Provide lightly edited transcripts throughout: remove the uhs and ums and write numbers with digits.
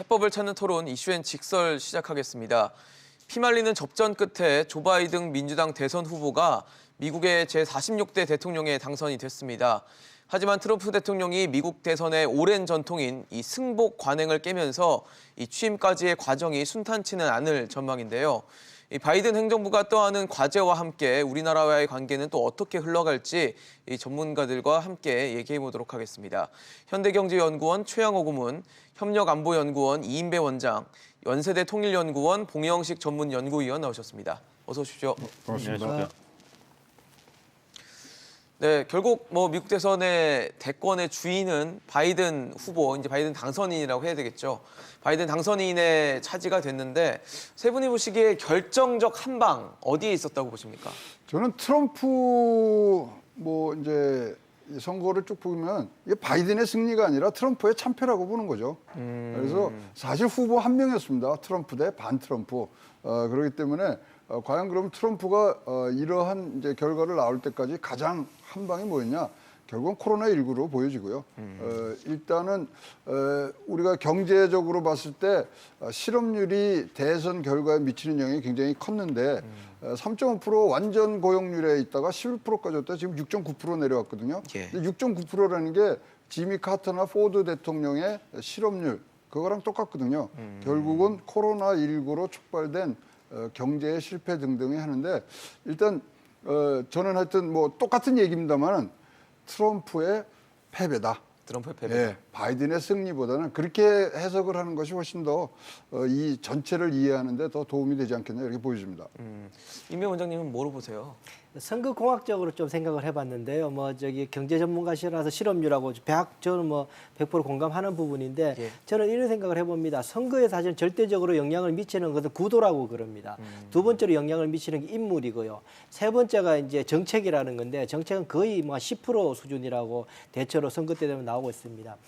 해법을 찾는 토론 이슈엔 직설 시작하겠습니다. 피말리는 접전 끝에 조 바이든 민주당 대선 후보가 미국의 제46대 대통령에 당선이 됐습니다. 하지만 트럼프 대통령이 미국 대선의 오랜 전통인 이 승복 관행을 깨면서 이 취임까지의 과정이 순탄치는 않을 전망인데요. 이 바이든 행정부가 떠안은 과제와 함께 우리나라와의 관계는 또 어떻게 흘러갈지 이 전문가들과 함께 얘기해 보도록 하겠습니다. 현대경제연구원 최양호 고문, 협력안보연구원 이인배 원장, 연세대 통일연구원 봉영식 전문연구위원 나오셨습니다. 어서 오십시오. 반갑습니다. 네, 결국 미국 대선의 대권의 주인은 바이든 후보, 이제 바이든 당선인이라고 해야 되겠죠. 바이든 당선인의 차지가 됐는데 세 분이 보시기에 결정적 한 방 어디에 있었다고 보십니까? 저는 트럼프 이제 이 선거를 쭉 보면 이게 바이든의 승리가 아니라 트럼프의 참패라고 보는 거죠. 그래서 사실 후보 한 명이었습니다. 트럼프 대 반 트럼프. 그렇기 때문에 과연 그럼 트럼프가 이러한 이제 결과를 나올 때까지 가장 한 방이 뭐였냐? 결국은 코로나19로 보여지고요. 일단은 우리가 경제적으로 봤을 때 실업률이 대선 결과에 미치는 영향이 굉장히 컸는데 3.5% 완전 고용률에 있다가 11%까지 왔다 지금 6.9% 내려왔거든요. 예. 6.9%라는 게 지미 카터나 포드 대통령의 실업률 그거랑 똑같거든요. 결국은 코로나19로 촉발된 경제의 실패 등등이 하는데 일단 저는 하여튼 똑같은 얘기입니다만은 트럼프의 패배다. 트럼프의 패배. 예, 바이든의 승리보다는 그렇게 해석을 하는 것이 훨씬 더 이 전체를 이해하는 데 더 도움이 되지 않겠나 이렇게 보여집니다. 임배 원장님은 뭐로 보세요? 선거공학적으로 좀 생각을 해봤는데요. 경제 전문가시라서 실업률하고 저는 100% 공감하는 부분인데 예. 저는 이런 생각을 해봅니다. 선거에 사실 절대적으로 영향을 미치는 것은 구도라고 그럽니다. 두 번째로 영향을 미치는 게 인물이고요. 세 번째가 이제 정책이라는 건데 정책은 거의 10% 수준이라고 대체로 선거 때 되면 나오고 있습니다.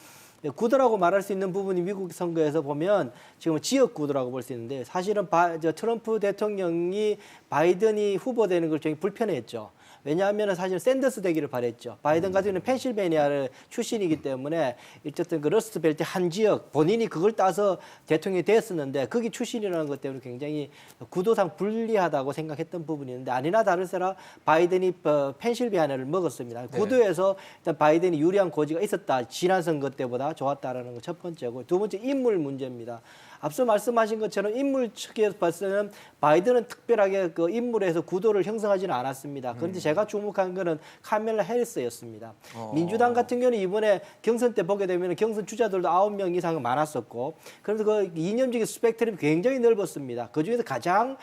구도라고 말할 수 있는 부분이 미국 선거에서 보면 지금 지역 구도라고 볼 수 있는데 사실은 트럼프 대통령이 바이든이 후보되는 걸 굉장히 불편해했죠. 왜냐하면 사실 샌더스 되기를 바랬죠. 바이든 같은 경우는 펜실베니아 출신이기 때문에 어쨌든 그 러스트벨트 한 지역 본인이 그걸 따서 대통령이 됐었는데 거기 출신이라는 것 때문에 굉장히 구도상 불리하다고 생각했던 부분이 있는데 아니나 다를세라 바이든이 펜실베니아를 먹었습니다. 네. 구도에서 일단 바이든이 유리한 고지가 있었다. 지난 선거 때보다 좋았다라는 거 첫 번째고 두 번째 인물 문제입니다. 앞서 말씀하신 것처럼 인물 측에서 봤을 때는 바이든은 특별하게 그 인물에서 구도를 형성하지는 않았습니다. 그런데 제가 주목한 거는 카멜라 해리스였습니다. 민주당 같은 경우는 이번에 경선 때 보게 되면 경선 주자들도 9명 이상 많았었고 그래서 그 이념적인 스펙트럼이 굉장히 넓었습니다. 그중에서 가장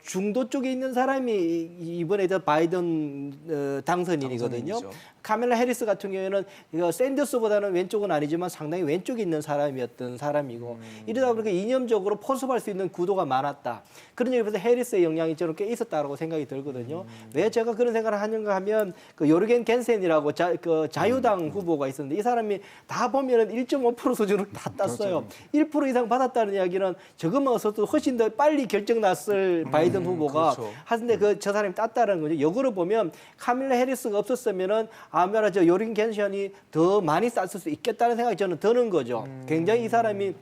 중도 쪽에 있는 사람이 이번에 바이든 당선인이거든요. 당선인이죠. 카멜라 해리스 같은 경우에는 샌더스보다는 왼쪽은 아니지만 상당히 왼쪽에 있는 사람이었던 사람이고 이러다 보니까 이념적으로 포섭할 수 있는 구도가 많았다. 그런 점에서 해리스의 영향이 저는 꽤 있었다고 생각이 들거든요. 왜 제가 그런 생각을 하는가 하면 그 요르겐 겐센이라고 자유당 후보가 있었는데 이 사람이 다 보면은 1.5% 수준으로 다 땄어요. 1% 이상 받았다는 이야기는 저것만 없어도 훨씬 더 빨리 결정 났을 바이든 후보가 그렇죠. 하는데 저 사람이 땄다는 거죠. 역으로 보면 카밀라 해리스가 없었으면은 아마도 저 요르겐 겐센이 더 많이 쌌을 수 있겠다는 생각이 저는 드는 거죠. 굉장히 이 사람이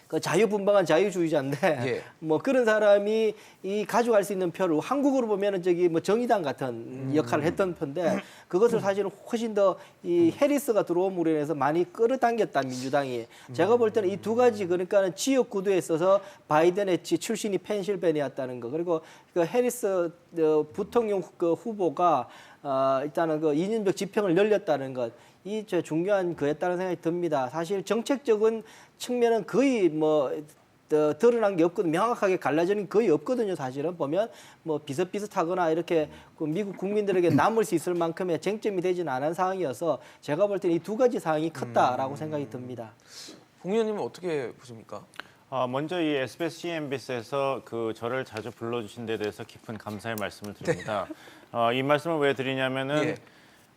그 자유분방한 자유주의자인데 예. 그런 사람이 이 가져갈 수 있는 표를 한국으로 보면은 정의당 같은 역할을 했던 편데 그것을 사실은 훨씬 더 이 해리스가 들어옴으로 인해서 많이 끌어당겼다 민주당이. 제가 볼 때는 이 두 가지 그러니까는 지역 구도에 있어서 바이든의 출신이 펜실베니아였다는 거 그리고 그 해리스 부통령 그 후보가 일단은 그 이념적 지평을 열렸다는 것. 이 중요한 거였다는 생각이 듭니다. 사실 정책적인 측면은 거의 드러난 게 없거든요. 명확하게 갈라지는 거의 없거든요. 사실은 보면 비슷비슷하거나 이렇게 그 미국 국민들에게 남을 수 있을 만큼의 쟁점이 되지는 않은 상황이어서 제가 볼 때는 이 두 가지 상황이 컸다라고 생각이 듭니다. 봉 의원님은 어떻게 보십니까? 먼저 이 SBS CNBC에서 저를 자주 불러주신 데 대해서 깊은 감사의 말씀을 드립니다. 이 말씀을 왜 드리냐면은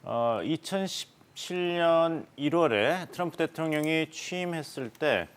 2017년 1월에 트럼프 대통령이 취임했을 때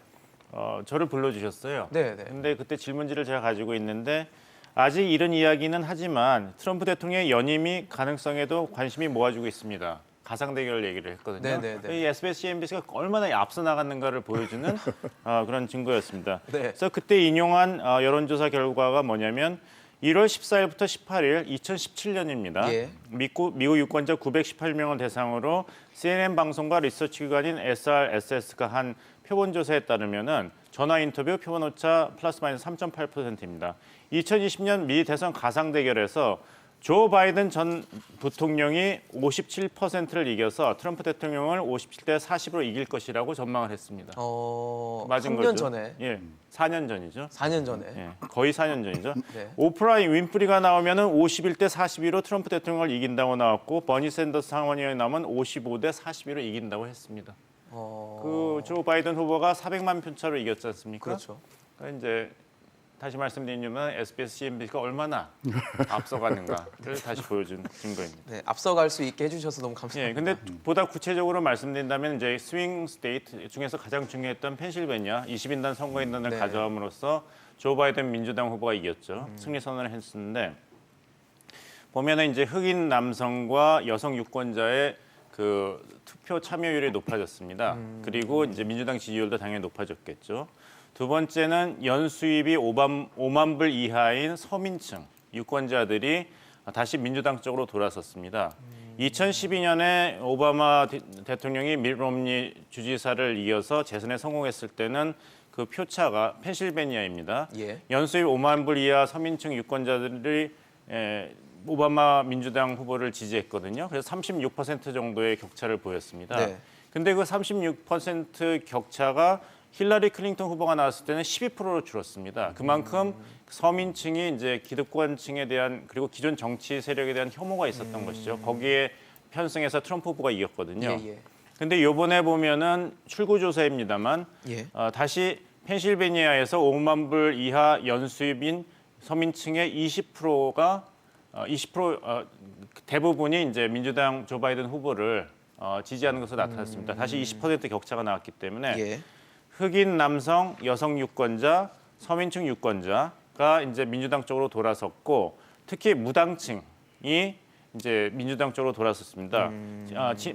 저를 불러주셨어요. 네. 근데 그때 질문지를 제가 가지고 있는데 아직 이런 이야기는 하지만 트럼프 대통령의 연임이 가능성에도 관심이 모아지고 있습니다. 가상 대결 얘기를 했거든요. 네네네. 이 SBS, CNBC가 얼마나 앞서 나갔는가를 보여주는 그런 증거였습니다. 네. 그래서 그때 인용한 여론조사 결과가 뭐냐면 1월 14일부터 18일 2017년입니다. 예. 미국 유권자 918명을 대상으로 CNN 방송과 리서치 기관인 SRSS가 한 표본조사에 따르면은 전화 인터뷰 표본 오차 플러스 마이너스 3.8%입니다. 2020년 미 대선 가상 대결에서 조 바이든 전 부통령이 57%를 이겨서 트럼프 대통령을 57대 40으로 이길 것이라고 전망을 했습니다. 맞은 3년 거죠? 전에. 예, 4년 전이죠. 4년 전에. 예, 거의 4년 전이죠. 네. 오프라 윈프리가 나오면은 51대 42로 트럼프 대통령을 이긴다고 나왔고 버니 샌더스 상원의원이 나오면 55대 42로 이긴다고 했습니다. 그 조 바이든 후보가 400만 표 차로 이겼지 않습니까? 그렇죠. 그러니까 이제 다시 말씀드리면 SBS, CNBC가 얼마나 앞서가는가를 다시 보여준 증거입니다. 네, 앞서갈 수 있게 해주셔서 너무 감사합니다. 예, 근데 보다 구체적으로 말씀드린다면 이제 스윙 스테이트 중에서 가장 중요했던 펜실베니아 20인단 선거인단을 네. 가져옴으로써 조 바이든 민주당 후보가 이겼죠. 승리 선언을 했었는데 보면은 이제 흑인 남성과 여성 유권자의 그 투표 참여율이 높아졌습니다. 그리고 이제 민주당 지지율도 당연히 높아졌겠죠. 두 번째는 연수입이 5만 불 이하인 서민층 유권자들이 다시 민주당 쪽으로 돌아섰습니다. 2012년에 오바마 대통령이 밋 롬니 주지사를 이어서 재선에 성공했을 때는 그 표차가 펜실베니아입니다. 예. 연수입 5만 불 이하 서민층 유권자들이 오바마 민주당 후보를 지지했거든요. 그래서 36% 정도의 격차를 보였습니다. 네. 근데 그 36% 격차가 힐러리 클린턴 후보가 나왔을 때는 12%로 줄었습니다. 그만큼 서민층이 이제 기득권층에 대한 그리고 기존 정치 세력에 대한 혐오가 있었던 것이죠. 거기에 편승해서 트럼프 후보가 이겼거든요. 예. 근데 이번에 보면은 출구조사입니다만 예. 다시 펜실베니아에서 5만 불 이하 연수입인 서민층의 20%가 20% 대부분이 이제 민주당 조 바이든 후보를 지지하는 것으로 나타났습니다. 다시 20% 격차가 나왔기 때문에 예. 흑인 남성, 여성 유권자, 서민층 유권자가 이제 민주당 쪽으로 돌아섰고 특히 무당층이 이제 민주당 쪽으로 돌아섰습니다.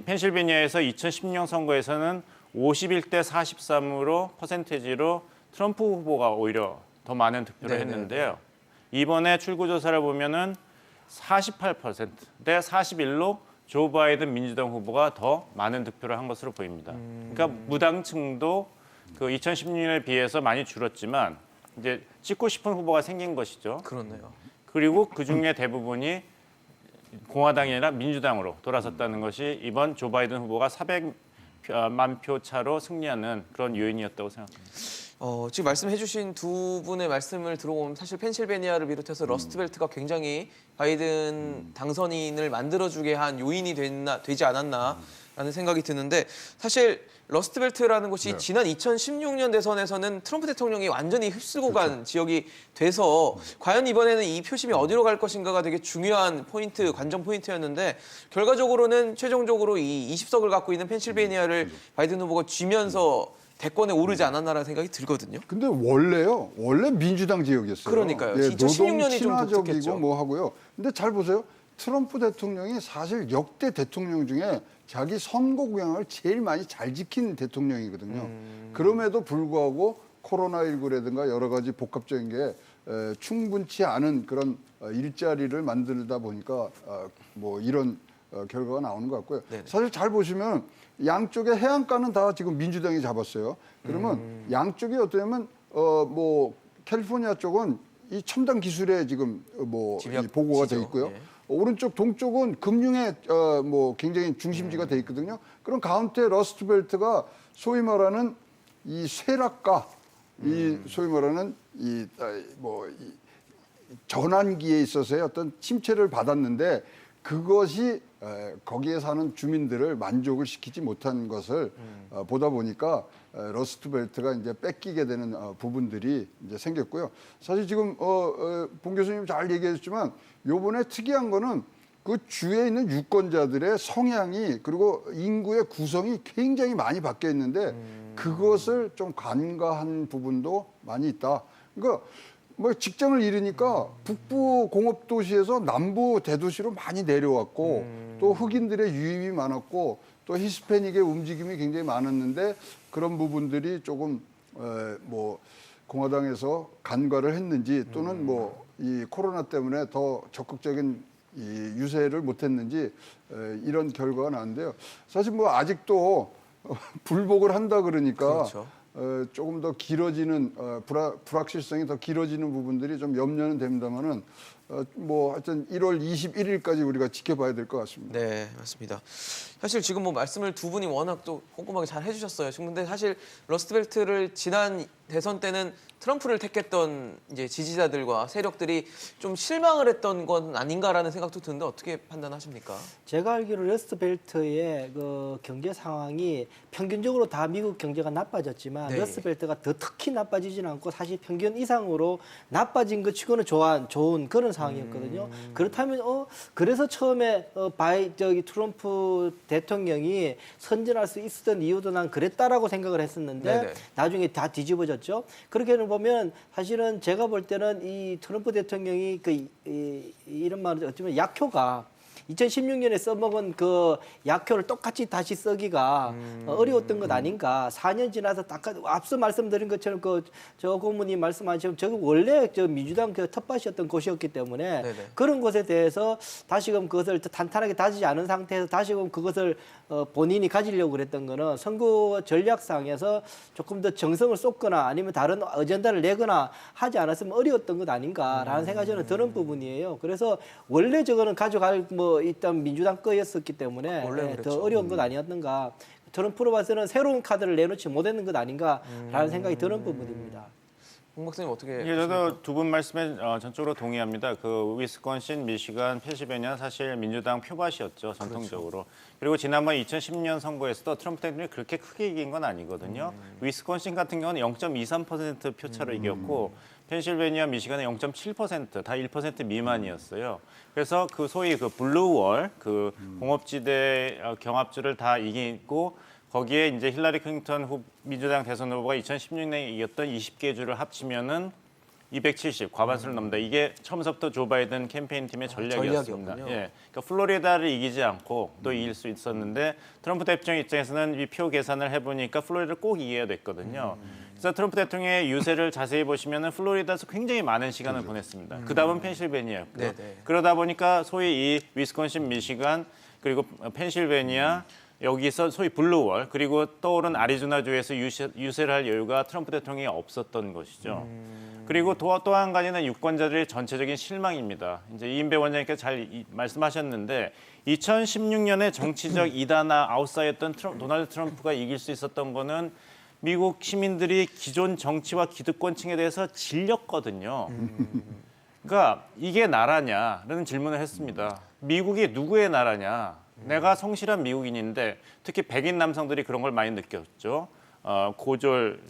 펜실베니아에서 2010년 선거에서는 51대 43으로 퍼센테이지로 트럼프 후보가 오히려 더 많은 득표를 네네네. 했는데요. 이번에 출구조사를 보면은 48%대 41로 조 바이든 민주당 후보가 더 많은 득표를 한 것으로 보입니다. 그러니까 무당층도 그 2016년에 비해서 많이 줄었지만 이제 찍고 싶은 후보가 생긴 것이죠. 그렇네요. 그리고 그 중에 대부분이 공화당이 아니라 민주당으로 돌아섰다는 것이 이번 조 바이든 후보가 400만 표 차로 승리하는 그런 요인이었다고 생각합니다. 지금 말씀해주신 두 분의 말씀을 들어보면 사실 펜실베니아를 비롯해서 러스트벨트가 굉장히 바이든 당선인을 만들어주게 한 요인이 되지 않았나라는 생각이 드는데 사실 러스트벨트라는 곳이 지난 2016년 대선에서는 트럼프 대통령이 완전히 휩쓸고 간 지역이 돼서 과연 이번에는 이 표심이 어디로 갈 것인가가 되게 중요한 포인트, 관전 포인트였는데 결과적으로는 최종적으로 이 20석을 갖고 있는 펜실베니아를 바이든 후보가 쥐면서 대권에 오르지 않았나라는 생각이 들거든요. 근데 원래 민주당 지역이었어요. 그러니까요. 예, 2016년이 노동 좀 친화적이고 독특했죠. 뭐 하고요. 근데 잘 보세요. 트럼프 대통령이 사실 역대 대통령 중에 자기 선거 구역을 제일 많이 잘 지킨 대통령이거든요. 그럼에도 불구하고 코로나19라든가 여러 가지 복합적인 게 충분치 않은 그런 일자리를 만들다 보니까 뭐 이런 결과가 나오는 것 같고요. 네네. 사실 잘 보시면 양쪽의 해안가는 다 지금 민주당이 잡았어요. 그러면 양쪽이 어떠냐면 뭐 캘리포니아 쪽은 이 첨단 기술에 지금 뭐 이 보고가 돼 있고요. 예. 오른쪽 동쪽은 금융의 뭐 굉장히 중심지가 돼 있거든요. 그럼 가운데 러스트벨트가 소위 말하는 이 쇠락과 이 소위 말하는 이 전환기에 있어서의 어떤 침체를 받았는데 그것이 거기에 사는 주민들을 만족을 시키지 못한 것을 보다 보니까 러스트벨트가 이제 뺏기게 되는 부분들이 이제 생겼고요. 사실 지금 봉 교수님 잘 얘기했지만 요번에 특이한 거는 그 주에 있는 유권자들의 성향이 그리고 인구의 구성이 굉장히 많이 바뀌어 있는데 그것을 좀 간과한 부분도 많이 있다. 그러니까 뭐 직장을 잃으니까 북부 공업 도시에서 남부 대도시로 많이 내려왔고 또 흑인들의 유입이 많았고 또 히스패닉의 움직임이 굉장히 많았는데 그런 부분들이 조금 뭐 공화당에서 간과를 했는지 또는 뭐 이 코로나 때문에 더 적극적인 이 유세를 못했는지 이런 결과가 나왔는데요. 사실 뭐 아직도 불복을 한다 그러니까 그렇죠. 조금 더 길어지는 불확실성이 더 길어지는 부분들이 좀 염려는 됩니다만은 뭐 하여튼 1월 21일까지 우리가 지켜봐야 될 것 같습니다. 네, 맞습니다. 사실 지금 뭐 말씀을 두 분이 워낙 또 꼼꼼하게 잘 해주셨어요. 근데 사실 러스트벨트를 지난 대선 때는 트럼프를 택했던 이제 지지자들과 세력들이 좀 실망을 했던 건 아닌가라는 생각도 드는데 어떻게 판단하십니까? 제가 알기로 러스트벨트의 그 경제 상황이 평균적으로 다 미국 경제가 나빠졌지만 네. 러스트벨트가 더 특히 나빠지지는 않고 사실 평균 이상으로 나빠진 것 치고는 좋은 그런 상황이었거든요. 그렇다면 그래서 처음에 트럼프 대통령이 선전할 수 있었던 이유도 난 그랬다라고 생각을 했었는데 네네. 나중에 다 뒤집어졌죠. 그렇게 보면 사실은 제가 볼 때는 이 트럼프 대통령이 이런 말을 어쩌면 약효가 2016년에 써먹은 그 약효를 똑같이 다시 쓰기가 어려웠던 것 아닌가. 4년 지나서 앞서 말씀드린 것처럼 저 고문이 말씀하신 저거 원래 저 민주당 그 텃밭이었던 곳이었기 때문에 네네. 그런 것에 대해서 다시금 그것을 탄탄하게 다지지 않은 상태에서 다시금 그것을 본인이 가지려고 그랬던 거는 선거 전략상에서 조금 더 정성을 쏟거나 아니면 다른 어젠다를 내거나 하지 않았으면 어려웠던 것 아닌가라는 생각이 저는 드는 부분이에요. 그래서 원래 저거는 가져갈 일단 민주당 거였었기 때문에 원래는 더 그랬죠. 어려운 것 아니었는가. 트럼프로 봐서는 새로운 카드를 내놓지 못했는 것 아닌가라는 생각이 드는 부분입니다. 홍 박사님 어떻게 예, 저도 두 분 말씀에 전적으로 동의합니다. 그 위스콘신, 미시간, 펜실베니아 사실 민주당 표밭이었죠 전통적으로. 그리고 지난번 2010년 선거에서도 트럼프 대통령이 그렇게 크게 이긴 건 아니거든요. 위스콘신 같은 경우는 0.23% 표차로 이겼고 펜실베니아, 미시간은 0.7%, 다 1% 미만이었어요. 그래서 그 소위 그 블루월, 그 공업지대 경합주를 다 이기고 거기에 이제 힐러리 클린턴 민주당 대선 후보가 2016년에 이겼던 20개 주를 합치면은 270 과반수를 넘는다. 이게 처음부터 조 바이든 캠페인 팀의 전략이었습니다. 전략이었군요. 예, 그러니까 플로리다를 이기지 않고 또 이길 수 있었는데 트럼프 대통령 입장에서는 이 표 계산을 해보니까 플로리다를 꼭 이겨야 됐거든요. 그래서 트럼프 대통령의 유세를 자세히 보시면은 플로리다에서 굉장히 많은 시간을 보냈습니다. 그 다음은 펜실베니아였고요. 네네. 그러다 보니까 소위 이 위스콘신, 미시간 그리고 펜실베니아 여기서 소위 블루월 그리고 떠오른 아리조나주에서 유세를 할 여유가 트럼프 대통령이 없었던 것이죠. 그리고 또 한 가지는 유권자들의 전체적인 실망입니다. 이제 이인배 원장님께서 잘 말씀하셨는데 2016년에 정치적 이단아 아웃사이였던 도널드 트럼프가 이길 수 있었던 거는 미국 시민들이 기존 정치와 기득권층에 대해서 질렸거든요. 그러니까 이게 나라냐라는 질문을 했습니다. 미국이 누구의 나라냐? 내가 성실한 미국인인데 특히 백인 남성들이 그런 걸 많이 느꼈죠. 고졸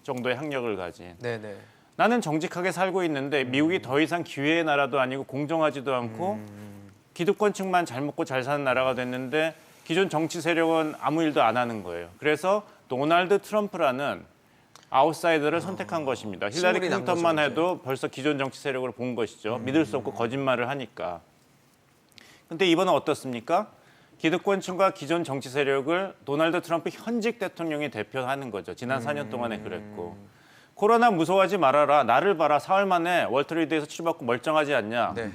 정도의 학력을 가진. 네네. 나는 정직하게 살고 있는데 미국이 더 이상 기회의 나라도 아니고 공정하지도 않고 기득권층만 잘 먹고 잘 사는 나라가 됐는데 기존 정치 세력은 아무 일도 안 하는 거예요. 그래서 도널드 트럼프라는 아웃사이더를 선택한 것입니다. 힐러리 식물이 난 클린턴만 거죠, 해도 벌써 기존 정치 세력을 본 것이죠. 믿을 수 없고 거짓말을 하니까. 근데 이번은 어떻습니까? 기득권층과 기존 정치 세력을 도널드 트럼프 현직 대통령이 대표하는 거죠. 지난 4년 동안에 그랬고. 코로나 무서워하지 말아라. 나를 봐라. 사흘 만에 월트리드에서 치료받고 멀쩡하지 않냐. 네.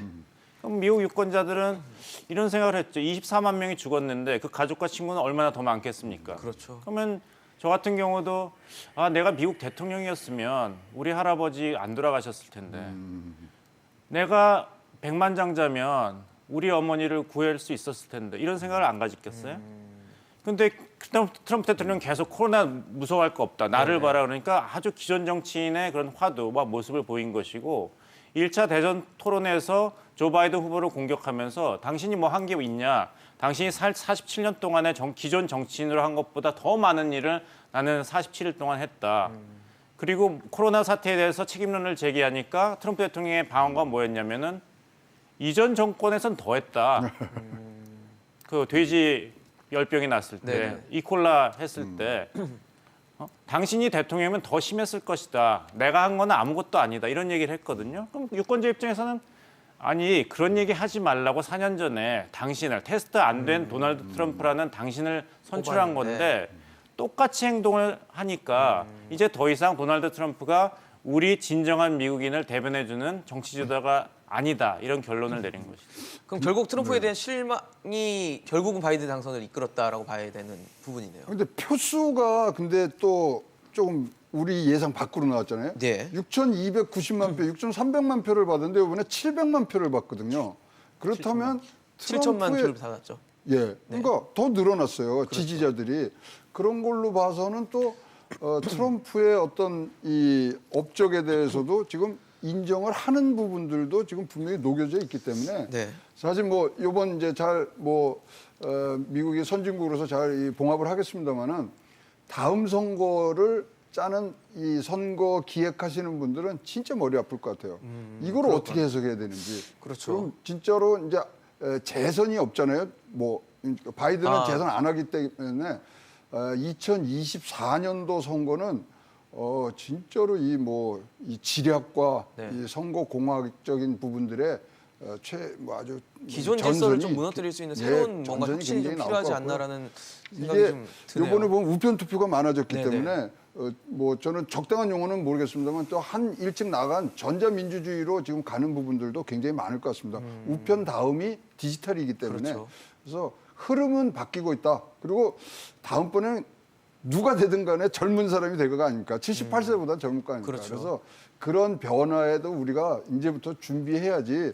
그럼 미국 유권자들은 이런 생각을 했죠. 24만 명이 죽었는데 그 가족과 친구는 얼마나 더 많겠습니까? 그렇죠. 그러면 저 같은 경우도 내가 미국 대통령이었으면 우리 할아버지 안 돌아가셨을 텐데 내가 백만장자면 우리 어머니를 구할 수 있었을 텐데 이런 생각을 안 가졌겠어요? 근데 트럼프 대통령은 계속 코로나 무서워할 거 없다. 나를 봐라 그러니까 아주 기존 정치인의 그런 화두와 모습을 보인 것이고 1차 대선 토론에서 조 바이든 후보를 공격하면서 당신이 뭐 한 게 있냐. 당신이 47년 동안에 기존 정치인으로 한 것보다 더 많은 일을 나는 47일 동안 했다. 그리고 코로나 사태에 대해서 책임론을 제기하니까 트럼프 대통령의 방어가 뭐였냐면은 이전 정권에선 더 했다. 그 돼지 열병이 났을 때, 네네. 이콜라 했을 때 당신이 대통령이면 더 심했을 것이다. 내가 한 거는 아무것도 아니다. 이런 얘기를 했거든요. 그럼 유권자 입장에서는 아니 그런 얘기 하지 말라고 4년 전에 당신을 테스트 안 된 도널드 트럼프라는 당신을 선출한 건데 똑같이 행동을 하니까 이제 더 이상 도널드 트럼프가 우리 진정한 미국인을 대변해주는 정치 지도자가 아니다. 이런 결론을 내린 것이죠. 그럼 결국 트럼프에 대한 실망이 결국은 바이든 당선을 이끌었다라고 봐야 되는 부분이네요. 근데 표수가 근데 또 조금 우리 예상 밖으로 나왔잖아요. 네. 6,290만 표, 6,300만 표를 받았는데 이번에 700만 표를 받거든요. 그렇다면 7천만 트럼프의- 표를 받았죠. 예, 그러니까 더 늘어났어요. 지지자들이. 그런 걸로 봐서는 또 트럼프의 어떤 이 업적에 대해서도 지금 인정을 하는 부분들도 지금 분명히 녹여져 있기 때문에 네. 사실 뭐 이번 이제 잘 뭐 미국이 선진국으로서 잘 이 봉합을 하겠습니다만은 다음 선거를 짜는 이 선거 기획하시는 분들은 진짜 머리 아플 것 같아요. 이걸 어떻게 해석해야 되는지. 그렇죠. 그럼 진짜로 이제 재선이 없잖아요. 뭐 바이든은 재선 안 하기 때문에 2024년도 선거는 진짜로 이 지략과 네. 이 선거 공학적인 부분들의 뭐 아주 기존 전선이 질서를 좀 무너뜨릴 수 있는 새로운 뭔가 전선이 혁신이 좀 굉장히 나올 필요하지 것 같고요. 않나라는 생각이 이게 좀 드네요. 이번에 보면 우편 투표가 많아졌기 네네. 때문에 뭐 저는 적당한 용어는 모르겠습니다만 또 한 일찍 나간 전자민주주의로 지금 가는 부분들도 굉장히 많을 것 같습니다. 우편 다음이 디지털이기 때문에 그렇죠. 그래서 흐름은 바뀌고 있다. 그리고 다음번에는 누가 되든 간에 젊은 사람이 될 거가 아닙니까? 78세보다 젊을 거 아닙니까? 그렇죠. 그래서 그런 변화에도 우리가 이제부터 준비해야지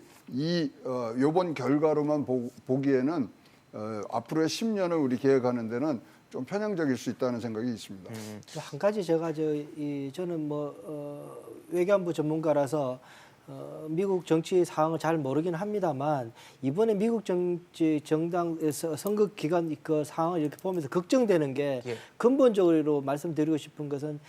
요번 결과로만 보기에는 앞으로의 10년을 우리 계획하는 데는 좀 편향적일 수 있다는 생각이 있습니다. 한 가지 제가 저는 외교안보 전문가라서 미국 정치 상황을 잘 모르긴 합니다만 이번에 미국 정당에서 선거 기간 그 상황을 이렇게 보면서 걱정되는 게 예. 근본적으로 말씀드리고 싶은 것은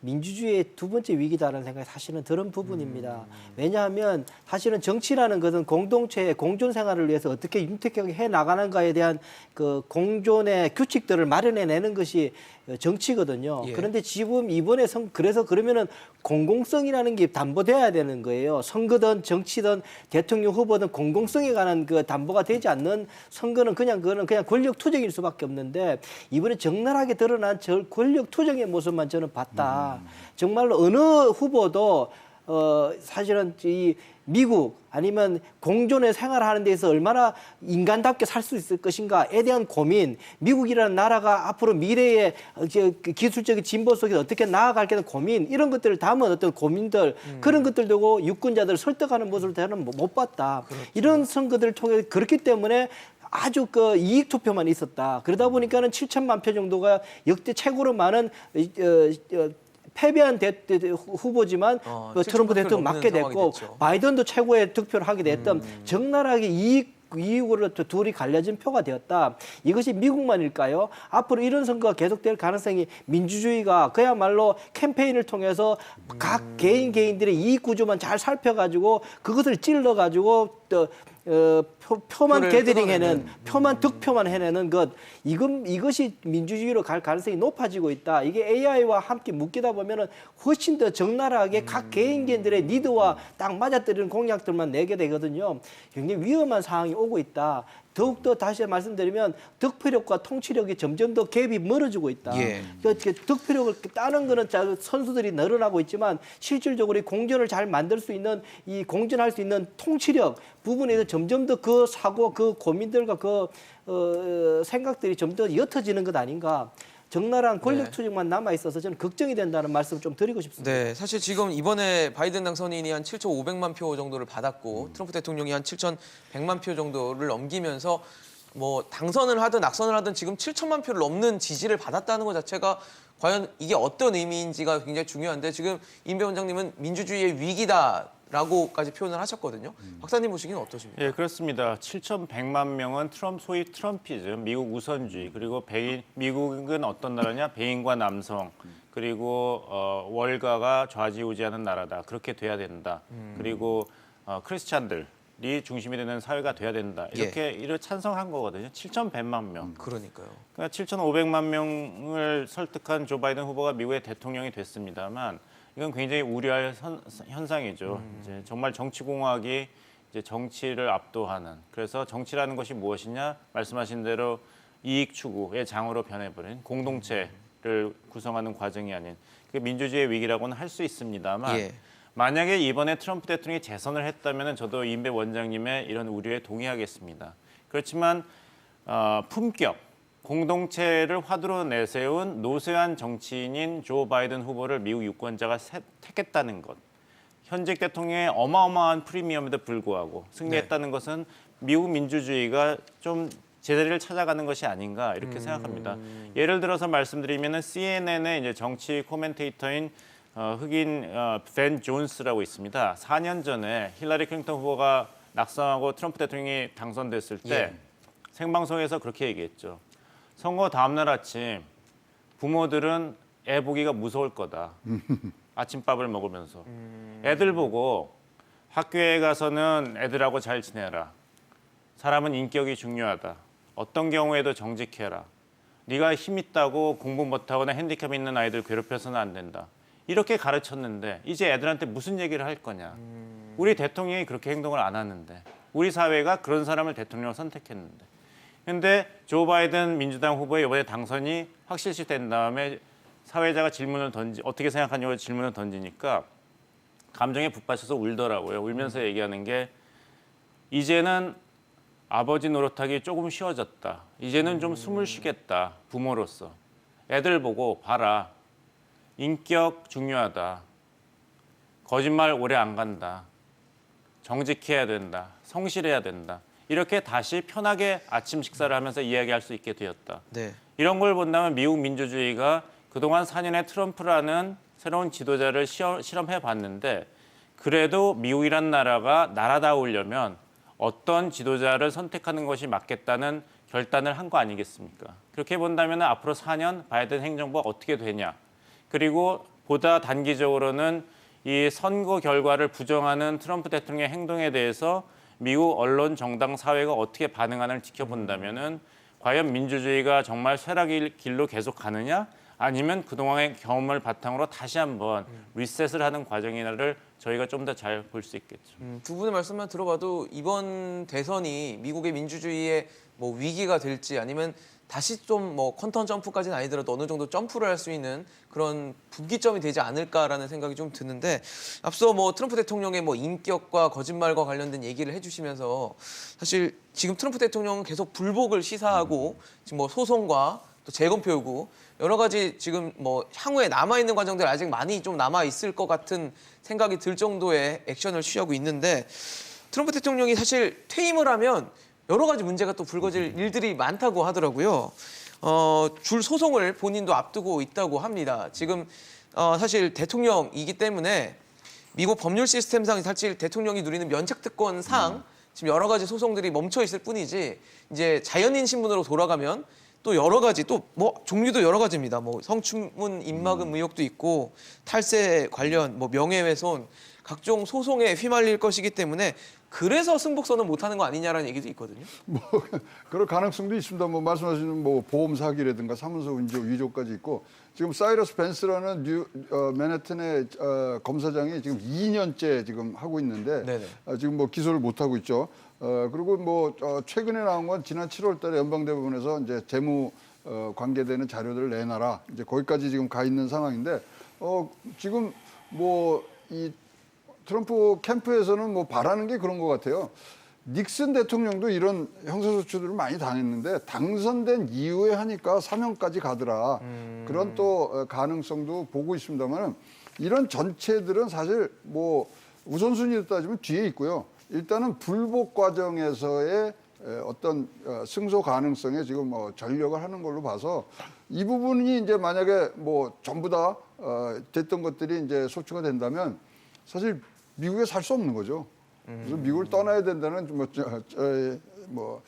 민주주의의 두 번째 위기다라는 생각이 사실은 들은 부분입니다. 왜냐하면 사실은 정치라는 것은 공동체의 공존 생활을 위해서 어떻게 윤택하게 해 나가는가에 대한 그 공존의 규칙들을 마련해내는 것이 정치거든요. 예. 그런데 지금 이번에 그래서 그러면은 공공성이라는 게 담보돼야 되는 거예요. 선거든 정치든 대통령 후보든 공공성에 관한 그 담보가 되지 않는 선거는 그거는 그냥 권력 투쟁일 수밖에 없는데 이번에 적나라하게 드러난 권력 투쟁의 모습만 저는 봤다. 정말로 어느 후보도 사실은 이 미국 아니면 공존의 생활하는 데서 얼마나 인간답게 살 수 있을 것인가에 대한 고민, 미국이라는 나라가 앞으로 미래의 기술적인 진보 속에서 어떻게 나아갈까 하는 고민, 이런 것들을 담은 어떤 고민들, 그런 것들 두고 유권자들을 설득하는 모습을 저는 못 봤다. 그렇죠. 이런 선거들을 통해 그렇기 때문에 아주 그 이익 투표만 있었다. 그러다 보니까는 7천만 표 정도가 역대 최고로 많은 패배한 후보지만 트럼프 7천만 표를 대통령 넘는 맞게 상황이 됐고 됐죠. 바이든도 최고의 득표를 하게 됐던 적나라하게 이익으로 둘이 갈려진 표가 되었다. 이것이 미국만일까요? 앞으로 이런 선거가 계속될 가능성이 민주주의가 그야말로 캠페인을 통해서 각 개인들의 이익 구조만 잘 살펴가지고 그것을 찔러가지고 표만 표를 게더링해낸 끊어내는. 표만 득표만 해내는 것 이것이 민주주의로 갈 가능성이 높아지고 있다. 이게 AI와 함께 묶이다 보면은 훨씬 더 적나라하게 각 개인들의 니드와 딱 맞아떨리는 공약들만 내게 되거든요. 굉장히 위험한 상황이 오고 있다. 더욱더 다시 말씀드리면 득표력과 통치력이 점점 더 갭이 멀어지고 있다. 예. 그러니까 득표력을 따는 거는 선수들이 늘어나고 있지만 실질적으로 이 공전을 잘 만들 수 있는 이 공전할 수 있는 통치력 부분에서 점점 더 그 사고 그 고민들과 그 생각들이 좀 더 옅어지는 것 아닌가. 적나라한 권력 투쟁만 남아 있어서 저는 걱정이 된다는 말씀을 좀 드리고 싶습니다. 네, 사실 지금 이번에 바이든 당선인이 한 7,500만 표 정도를 받았고 트럼프 대통령이 한 7,100만 표 정도를 넘기면서 뭐 당선을 하든 낙선을 하든 지금 7천만 표를 넘는 지지를 받았다는 것 자체가 과연 이게 어떤 의미인지가 굉장히 중요한데 지금 임배 원장님은 민주주의의 위기다라고까지 표현을 하셨거든요. 박사님 보시기는 어떠십니까? 예, 그렇습니다. 7,100만 명은 소위 트럼피즘, 미국 우선주의, 그리고 미국은 어떤 나라냐? 배인과 남성, 그리고 월가가 좌지우지하는 나라다. 그렇게 돼야 된다. 그리고 크리스찬들, 중심이 되는 사회가 돼야 된다. 이렇게 찬성한 거거든요. 7,100만 명. 그러니까요. 그러니까 7,500만 명을 설득한 조 바이든 후보가 미국의 대통령이 됐습니다만 이건 굉장히 우려할 현상이죠. 이제 정말 정치공학이 이제 정치를 압도하는. 그래서 정치라는 것이 무엇이냐? 말씀하신 대로 이익 추구의 장으로 변해버린 공동체를 구성하는 과정이 아닌 그 민주주의의 위기라고는 할 수 있습니다만 예. 만약에 이번에 트럼프 대통령이 재선을 했다면 저도 임배 원장님의 이런 우려에 동의하겠습니다. 그렇지만 품격, 공동체를 화두로 내세운 노쇠한 정치인인 조 바이든 후보를 미국 유권자가 택했다는 것. 현직 대통령의 어마어마한 프리미엄에도 불구하고 승리했다는 것은 미국 민주주의가 좀 제자리를 찾아가는 것이 아닌가 이렇게 생각합니다. 예를 들어서 말씀드리면은 CNN의 이제 정치 코멘테이터인 흑인 벤 존스라고 있습니다. 4년 전에 힐러리 클린턴 후보가 낙선하고 트럼프 대통령이 당선됐을 때 생방송에서 그렇게 얘기했죠. 선거 다음날 아침 부모들은 애 보기가 무서울 거다. 아침밥을 먹으면서. 애들 보고 학교에 가서는 애들하고 잘 지내라. 사람은 인격이 중요하다. 어떤 경우에도 정직해라. 네가 힘 있다고 공부 못하거나 핸디캡 있는 아이들 괴롭혀서는 안 된다. 이렇게 가르쳤는데 이제 애들한테 무슨 얘기를 할 거냐. 우리 대통령이 그렇게 행동을 안 하는데 우리 사회가 그런 사람을 대통령으로 선택했는데 근데 조 바이든 민주당 후보의 이번에 당선이 확실시된 다음에 사회자가 어떻게 생각하냐고 질문을 던지니까 감정에 북받쳐서 울더라고요. 울면서 얘기하는 게 이제는 아버지 노릇하기 조금 쉬워졌다. 이제는 좀 숨을 쉬겠다. 부모로서. 애들 보고 봐라. 인격 중요하다. 거짓말 오래 안 간다. 정직해야 된다. 성실해야 된다. 이렇게 다시 편하게 아침 식사를 하면서 이야기할 수 있게 되었다. 네. 이런 걸 본다면 미국 민주주의가 그동안 4년의 트럼프라는 새로운 지도자를 실험해 봤는데 그래도 미국이란 나라가 나라다우려면 어떤 지도자를 선택하는 것이 맞겠다는 결단을 한 거 아니겠습니까? 그렇게 본다면 앞으로 4년 바이든 행정부가 어떻게 되냐. 그리고 보다 단기적으로는 이 선거 결과를 부정하는 트럼프 대통령의 행동에 대해서 미국 언론, 정당, 사회가 어떻게 반응하는를 지켜본다면은 과연 민주주의가 정말 쇠락의 길로 계속 가느냐 아니면 그동안의 경험을 바탕으로 다시 한번 리셋을 하는 과정이나를 저희가 좀 더 잘 볼 수 있겠죠. 두 분의 말씀만 들어봐도 이번 대선이 미국의 민주주의의 뭐 위기가 될지 아니면 다시 좀 뭐 퀀텀 점프까지는 아니더라도 어느 정도 점프를 할 수 있는 그런 분기점이 되지 않을까라는 생각이 좀 드는데 앞서 뭐 트럼프 대통령의 뭐 인격과 거짓말과 관련된 얘기를 해주시면서 사실 지금 트럼프 대통령은 계속 불복을 시사하고 지금 뭐 소송과 또 재검표 요구 여러 가지 지금 뭐 향후에 남아 있는 과정들 아직 많이 좀 남아 있을 것 같은 생각이 들 정도의 액션을 취하고 있는데 트럼프 대통령이 사실 퇴임을 하면 여러 가지 문제가 또 불거질 일들이 많다고 하더라고요. 줄 소송을 본인도 앞두고 있다고 합니다. 지금 사실 대통령이기 때문에 미국 법률 시스템상 사실 대통령이 누리는 면책특권상 지금 여러 가지 소송들이 멈춰 있을 뿐이지 이제 자연인 신분으로 돌아가면 또 여러 가지 또 뭐 종류도 여러 가지입니다. 뭐 성추문 입막음 의혹도 있고 탈세 관련 뭐 명예훼손 각종 소송에 휘말릴 것이기 때문에 그래서 승복선언 못하는 거 아니냐라는 얘기도 있거든요. 뭐 그럴 가능성도 있습니다. 뭐 말씀하시는 뭐 보험 사기라든가 사무소 위조까지 있고 지금 사이러스 벤스라는 맨해튼의 검사장이 지금 2년째 지금 하고 있는데 지금 뭐 기소를 못 하고 있죠. 그리고 뭐 최근에 나온 건 지난 7월달에 연방대법원에서 이제 재무 관계되는 자료들을 내놔라 이제 거기까지 지금 가 있는 상황인데 지금 뭐 이 트럼프 캠프에서는 뭐 바라는 게 그런 것 같아요. 닉슨 대통령도 이런 형사소추들을 많이 당했는데 당선된 이후에 하니까 사면까지 가더라. 그런 또 가능성도 보고 있습니다만 이런 전체들은 사실 뭐 우선순위로 따지면 뒤에 있고요. 일단은 불복 과정에서의 어떤 승소 가능성에 지금 전력을 하는 걸로 봐서 이 부분이 이제 만약에 뭐 전부 다 됐던 것들이 이제 소추가 된다면 사실 미국에 살 수 없는 거죠. 그래서 미국을 떠나야 된다는 뭐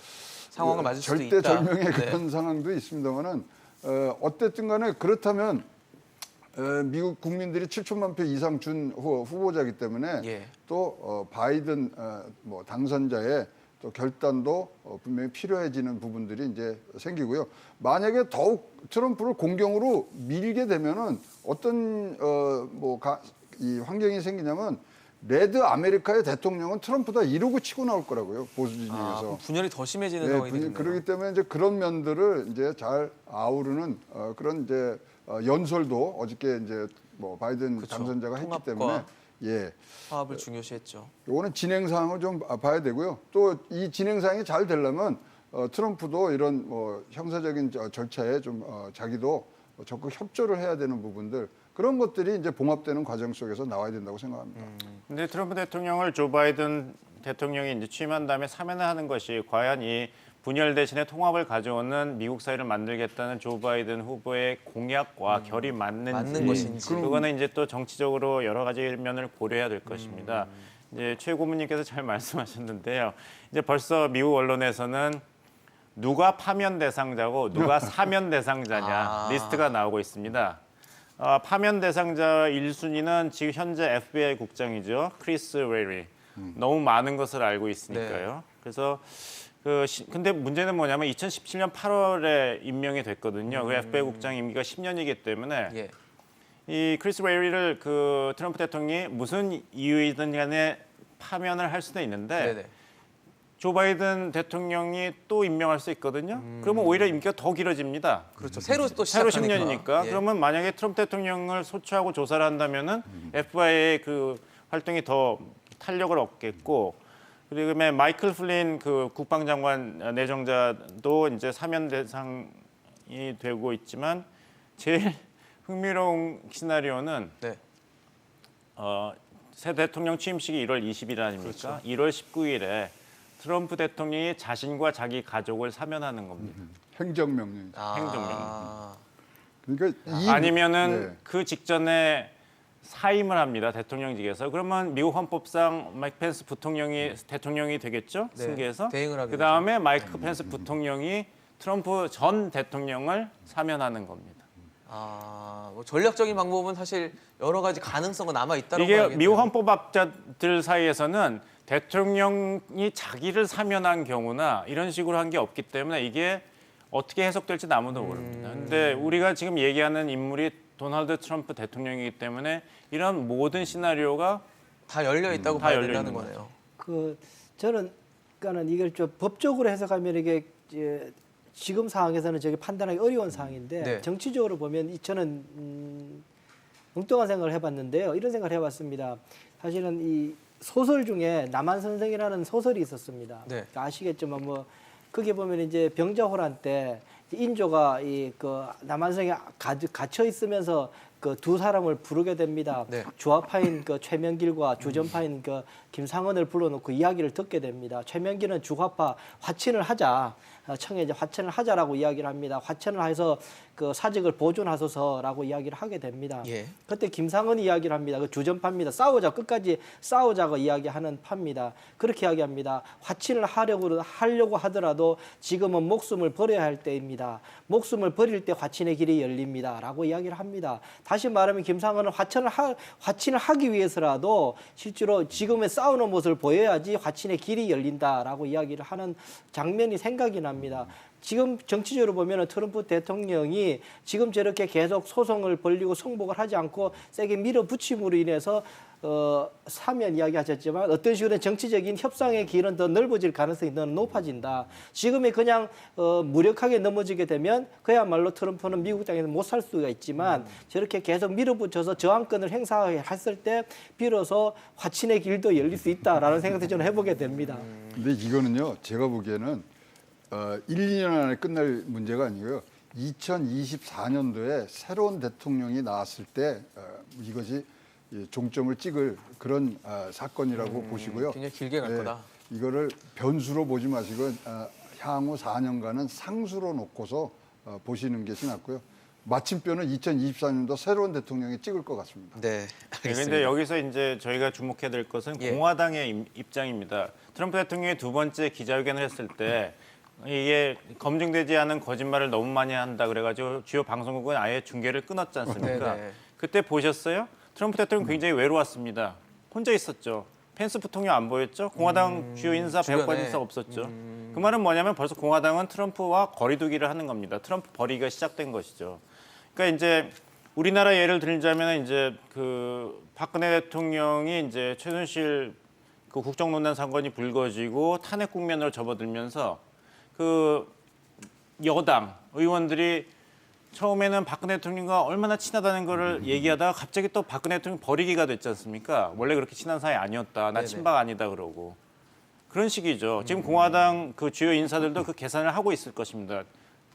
상황을 맞을 수도 절대 있다. 절명의 그런 상황도 있습니다만은 어쨌든 간에 그렇다면 미국 국민들이 7천만 표 이상 준 후보자이기 때문에 예. 또 바이든 뭐 당선자의 또 결단도 분명히 필요해지는 부분들이 이제 생기고요. 만약에 더욱 트럼프를 공경으로 밀게 되면은 어떤 이 환경이 생기냐면 레드 아메리카의 대통령은 트럼프다 이러고 치고 나올 거라고요. 보수 진영에서. 그럼 분열이 더 심해지는 네, 상황이 되겠네요. 그렇기 때문에 이제 그런 면들을 이제 잘 아우르는 그런 이제 연설도 어저께 이제 뭐 바이든 그쵸. 당선자가 했기 통합과 때문에 예. 화합을 중요시했죠. 요거는 진행 사항을 좀 봐야 되고요. 또 이 진행 사항이 잘 되려면 트럼프도 이런 뭐 형사적인 절차에 좀 자기도 적극 협조를 해야 되는 부분들 그런 것들이 이제 봉합되는 과정 속에서 나와야 된다고 생각합니다. 근데 트럼프 대통령을 조 바이든 대통령이 이제 취임한 다음에 사면을 하는 것이 과연 이 분열 대신에 통합을 가져오는 미국 사회를 만들겠다는 조 바이든 후보의 공약과 결이 맞는 것인지. 그거는 이제 또 정치적으로 여러 가지 면을 고려해야 될 것입니다. 이제 최 고문님께서 잘 말씀하셨는데요. 이제 벌써 미국 언론에서는 누가 파면 대상자고 누가 사면 대상자냐 리스트가 나오고 있습니다. 파면 대상자 1순위는 지금 현재 FBI 국장이죠. 크리스 웨리. 너무 많은 것을 알고 있으니까요. 그래서 근데 문제는 뭐냐면 2017년 8월에 임명이 됐거든요. 그 FBI 국장 임기가 10년이기 때문에 예. 이 크리스 웨리를 그 트럼프 대통령이 무슨 이유이든 간에 파면을 할 수도 있는데 네네. 조 바이든 대통령이 또 임명할 수 있거든요. 그러면 오히려 임기가 더 길어집니다. 그렇죠. 새로 또 새로 시작하니까. 10년이니까. 예. 그러면 만약에 트럼프 대통령을 소추하고 조사를 한다면은 FBI의 그 활동이 더 탄력을 얻겠고, 그다음에 마이클 플린 그 국방장관 내정자도 이제 사면 대상이 되고 있지만 제일 흥미로운 시나리오는 네. 새 대통령 취임식이 1월 20일 아닙니까? 그렇죠. 1월 19일에 트럼프 대통령이 자신과 자기 가족을 사면하는 겁니다. 행정명령. 행정명. 그러니까 아니면은 네. 그 직전에 사임을 합니다. 대통령직에서. 그러면 미국 헌법상 마이크 펜스 부통령이 대통령이 되겠죠? 네, 승계해서. 대행을 하게 그다음에 마이크 펜스 부통령이 트럼프 전 대통령을 사면하는 겁니다. 뭐 전략적인 방법은 사실 여러 가지 가능성은 남아 있다고 이게 봐야겠네요. 미국 헌법학자들 사이에서는 대통령이 자기를 사면한 경우나 이런 식으로 한 게 없기 때문에 이게 어떻게 해석될지 아무도 모릅니다. 근데 우리가 지금 얘기하는 인물이 도널드 트럼프 대통령이기 때문에 이런 모든 시나리오가 다 열려 있다고 다 봐야 열려 된다는 있는 거네요. 저는 그러니까는 이걸 좀 법적으로 해석하면 이게 이제 지금 상황에서는 저게 판단하기 어려운 상황인데 네. 정치적으로 보면 저는 엉뚱한 생각을 해봤는데요. 이런 생각을 해봤습니다. 사실은 이 소설 중에 남한선생이라는 소설이 있었습니다. 네. 아시겠지만 뭐 거기에 보면 이제 병자호란 때 인조가 이 그 남한성에 갇혀 있으면서 그 두 사람을 부르게 됩니다. 네. 주화파인 그 최명길과 주전파인 그 김상헌을 불러놓고 이야기를 듣게 됩니다. 최명길은 주화파 화친을 하자. 청에 이제 화친을 하자라고 이야기를 합니다. 화친을 해서 그 사직을 보존하소서라고 이야기를 하게 됩니다. 예. 그때 김상헌이 이야기를 합니다. 그 주전파입니다. 싸우자 끝까지 싸우자고 이야기하는 파입니다. 그렇게 이야기합니다. 화친을 하려고 하더라도 지금은 목숨을 버려야 할 때입니다. 목숨을 버릴 때 화친의 길이 열립니다라고 이야기를 합니다. 다시 말하면 김상헌은 화친을 하기 위해서라도 실제로 지금의 싸우는 모습을 보여야지 화친의 길이 열린다라고 이야기를 하는 장면이 생각이 납니다. 지금 정치적으로 보면 트럼프 대통령이 지금 저렇게 계속 소송을 벌리고 승복을 하지 않고 세게 밀어붙임으로 인해서 사면 이야기하셨지만 어떤 식으로는 정치적인 협상의 길은 더 넓어질 가능성이 더 높아진다. 지금이 그냥 무력하게 넘어지게 되면 그야말로 트럼프는 미국 땅에서 못 살 수가 있지만 저렇게 계속 밀어붙여서 저항권을 행사했을 때 비로소 화친의 길도 열릴 수 있다라는 생각도 저는 해보게 됩니다. 근데 이거는요, 제가 보기에는 1, 2년 안에 끝날 문제가 아니고요. 2024년도에 새로운 대통령이 나왔을 때 이것이 종점을 찍을 그런 사건이라고 보시고요. 굉장히 길게 갈 거다. 이거를 변수로 보지 마시고 향후 4년간은 상수로 놓고서 보시는 것이 낫고요. 마침표는 2024년도 새로운 대통령이 찍을 것 같습니다. 네, 알겠습니다. 그런데 여기서 이제 저희가 주목해야 될 것은 예. 공화당의 입장입니다. 트럼프 대통령이 두 번째 기자회견을 했을 때 이게 검증되지 않은 거짓말을 너무 많이 한다 그래가지고 주요 방송국은 아예 중계를 끊었지 않습니까? 네네. 그때 보셨어요? 트럼프 대통령 굉장히 외로웠습니다. 혼자 있었죠. 펜스 부통령 안 보였죠? 공화당 주요 인사, 주변에. 백관 인사 없었죠. 그 말은 뭐냐면 벌써 공화당은 트럼프와 거리두기를 하는 겁니다. 트럼프 벌이가 시작된 것이죠. 그러니까 이제 우리나라 예를 들자면 이제 그 박근혜 대통령이 이제 최순실 그 국정농단 사건이 불거지고 탄핵 국면으로 접어들면서 그 여당 의원들이 처음에는 박근혜 대통령과 얼마나 친하다는 거를 얘기하다가 갑자기 또 박근혜 대통령 버리기가 됐지 않습니까? 원래 그렇게 친한 사이 아니었다. 나 네네. 친박 아니다 그러고. 그런 식이죠. 지금 공화당 그 주요 인사들도 그 계산을 하고 있을 것입니다.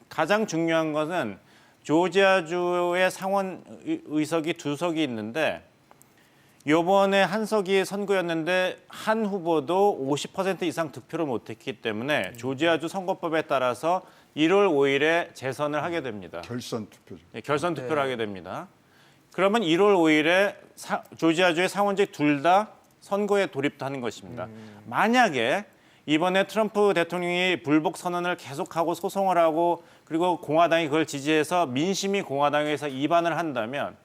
가장 중요한 것은 조지아주의 상원 의석이 2석이 있는데 이번에 한 석이 선거였는데 한 후보도 50% 이상 득표를 못했기 때문에 조지아주 선거법에 따라서 1월 5일에 재선을 하게 됩니다. 결선 투표죠. 네, 결선 투표를 하게 됩니다. 그러면 1월 5일에 조지아주의 상원직 둘 다 선거에 돌입하는 것입니다. 만약에 이번에 트럼프 대통령이 불복 선언을 계속하고 소송을 하고 그리고 공화당이 그걸 지지해서 민심이 공화당에서 이반을 한다면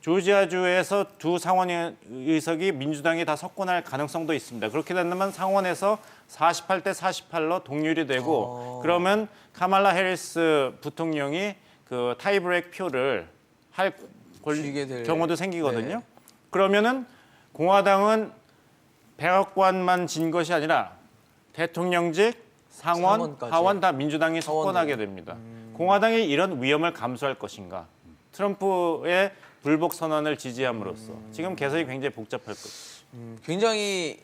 조지아주에서 두 상원 의석이 민주당이 다 석권할 가능성도 있습니다. 그렇게 된다면 상원에서 48대 48로 동률이 되고 그러면 카말라 해리스 부통령이 그 타이브레이크 표를 할 쥐게 될- 경우도 생기거든요. 네. 그러면은 공화당은 백악관만 진 것이 아니라 대통령직, 상원, 상원까지. 하원 다 민주당이 하원도. 석권하게 됩니다. 공화당이 이런 위험을 감수할 것인가? 트럼프의 불복 선언을 지지함으로써 지금 개선이 굉장히 복잡할 거죠. 굉장히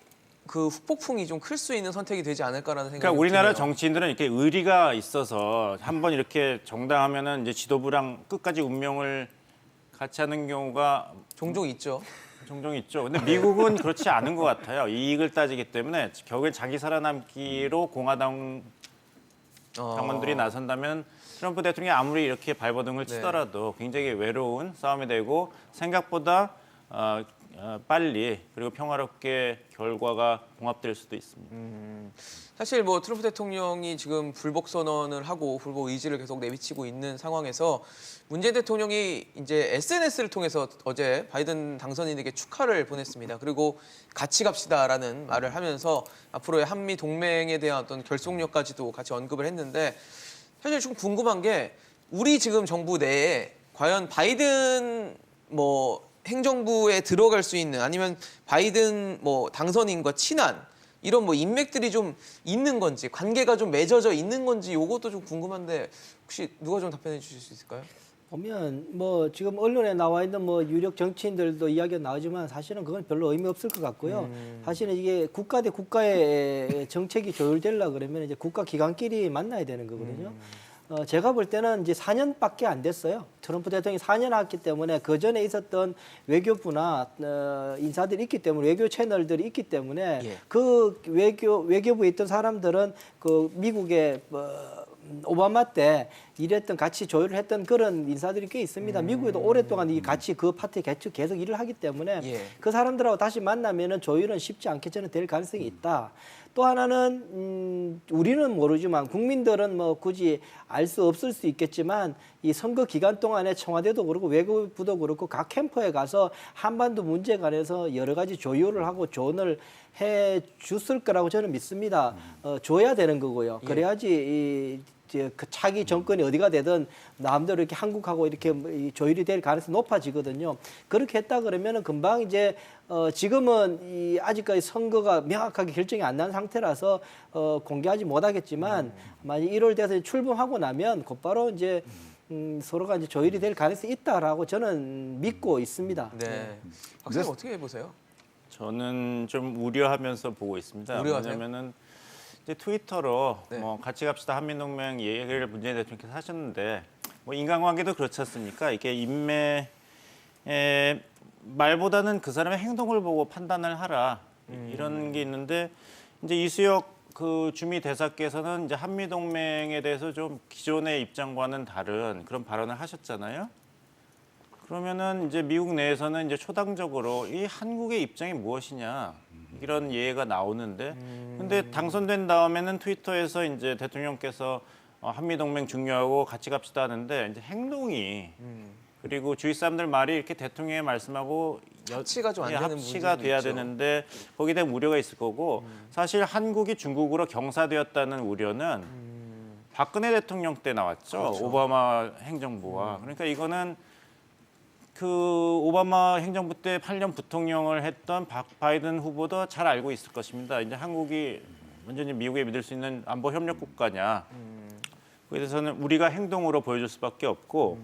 그 후폭풍이 좀 클 수 있는 선택이 되지 않을까라는 생각이 그러니까 우리나라 드네요. 정치인들은 이렇게 의리가 있어서 한번 이렇게 정당하면은 이제 지도부랑 끝까지 운명을 같이 하는 경우가 종종 있죠. 종종 있죠. 근데 미국은 그렇지 않은 것 같아요. 이익을 따지기 때문에 결국엔 자기 살아남기로 공화당 당원들이 나선다면 트럼프 대통령이 아무리 이렇게 발버둥을 네. 치더라도 굉장히 외로운 싸움이 되고 생각보다 빨리 그리고 평화롭게 결과가 봉합될 수도 있습니다. 사실 뭐 트럼프 대통령이 지금 불복 선언을 하고 불복 의지를 계속 내비치고 있는 상황에서 문재인 대통령이 이제 SNS를 통해서 어제 바이든 당선인에게 축하를 보냈습니다. 그리고 같이 갑시다라는 말을 하면서 앞으로의 한미 동맹에 대한 어떤 결속력까지도 같이 언급을 했는데 사실 좀 궁금한 게 우리 지금 정부 내에 과연 바이든 뭐 행정부에 들어갈 수 있는 아니면 바이든 뭐 당선인과 친한 이런 뭐 인맥들이 좀 있는 건지 관계가 좀 맺어져 있는 건지 이것도 좀 궁금한데 혹시 누가 좀 답변해 주실 수 있을까요? 보면 뭐 지금 언론에 나와 있는 뭐 유력 정치인들도 이야기가 나오지만 사실은 그건 별로 의미 없을 것 같고요. 사실은 이게 국가 대 국가의 정책이 조율되려 그러면 이제 국가 기관끼리 만나야 되는 거거든요. 제가 볼 때는 이제 4년밖에 안 됐어요. 트럼프 대통령이 4년 했기 때문에 그 전에 있었던 외교부나 인사들이 있기 때문에 외교 채널들이 있기 때문에 예. 그 외교부에 있던 사람들은 그 미국의 오바마 때 일했던 같이 조율을 했던 그런 인사들이 꽤 있습니다. 미국에도 오랫동안 이 같이 그 파트에 계속 일을 하기 때문에 예. 그 사람들하고 다시 만나면은 조율은 쉽지 않게 저는 될 가능성이 있다. 또 하나는 우리는 모르지만 국민들은 뭐 굳이 알 수 없을 수 있겠지만 이 선거 기간 동안에 청와대도 그렇고 외교부도 그렇고 각 캠프에 가서 한반도 문제에 관해서 여러 가지 조율을 하고 조언을 해 줬을 거라고 저는 믿습니다. 줘야 되는 거고요. 그래야지 그 차기 정권이 어디가 되든 마음대로 이렇게 한국하고 이렇게 조율이 될 가능성이 높아지거든요. 그렇게 했다 그러면은 금방 이제 지금은 아직까지 선거가 명확하게 결정이 안 난 상태라서 공개하지 못하겠지만 만약 1월 돼서 출범하고 나면 곧바로 이제 서로가 이제 조율이 될 가능성이 있다라고 저는 믿고 있습니다. 네. 박사님 어떻게 보세요? 저는 좀 우려하면서 보고 있습니다. 우려하세요? 왜냐면은 이제 트위터로 네. 뭐 같이 갑시다 한미동맹 얘기를 문재인 대통령께서 하셨는데 뭐 인간관계도 그렇지 않습니까? 이게 인맥 말보다는 그 사람의 행동을 보고 판단을 하라 이런 게 있는데 이제 이수혁 그 주미 대사께서는 이제 한미 동맹에 대해서 좀 기존의 입장과는 다른 그런 발언을 하셨잖아요. 그러면은 이제 미국 내에서는 이제 초당적으로 이 한국의 입장이 무엇이냐 이런 예가 나오는데 근데 당선된 다음에는 트위터에서 이제 대통령께서 한미 동맹 중요하고 같이 갑시다 하는데 이제 행동이 그리고 주위 사람들 말이 이렇게 대통령의 말씀하고 합치가 좀안 되는 합치가 문제도 돼야 있죠. 되는데 거기에 대한 우려가 있을 거고 사실 한국이 중국으로 경사되었다는 우려는 박근혜 대통령 때 나왔죠. 그렇죠. 오바마 행정부와. 그러니까 이거는 그 오바마 행정부 때 8년 부통령을 했던 바이든 후보도 잘 알고 있을 것입니다. 이제 한국이 완전히 미국에 믿을 수 있는 안보 협력 국가냐. 그에 대해서는 우리가 행동으로 보여줄 수밖에 없고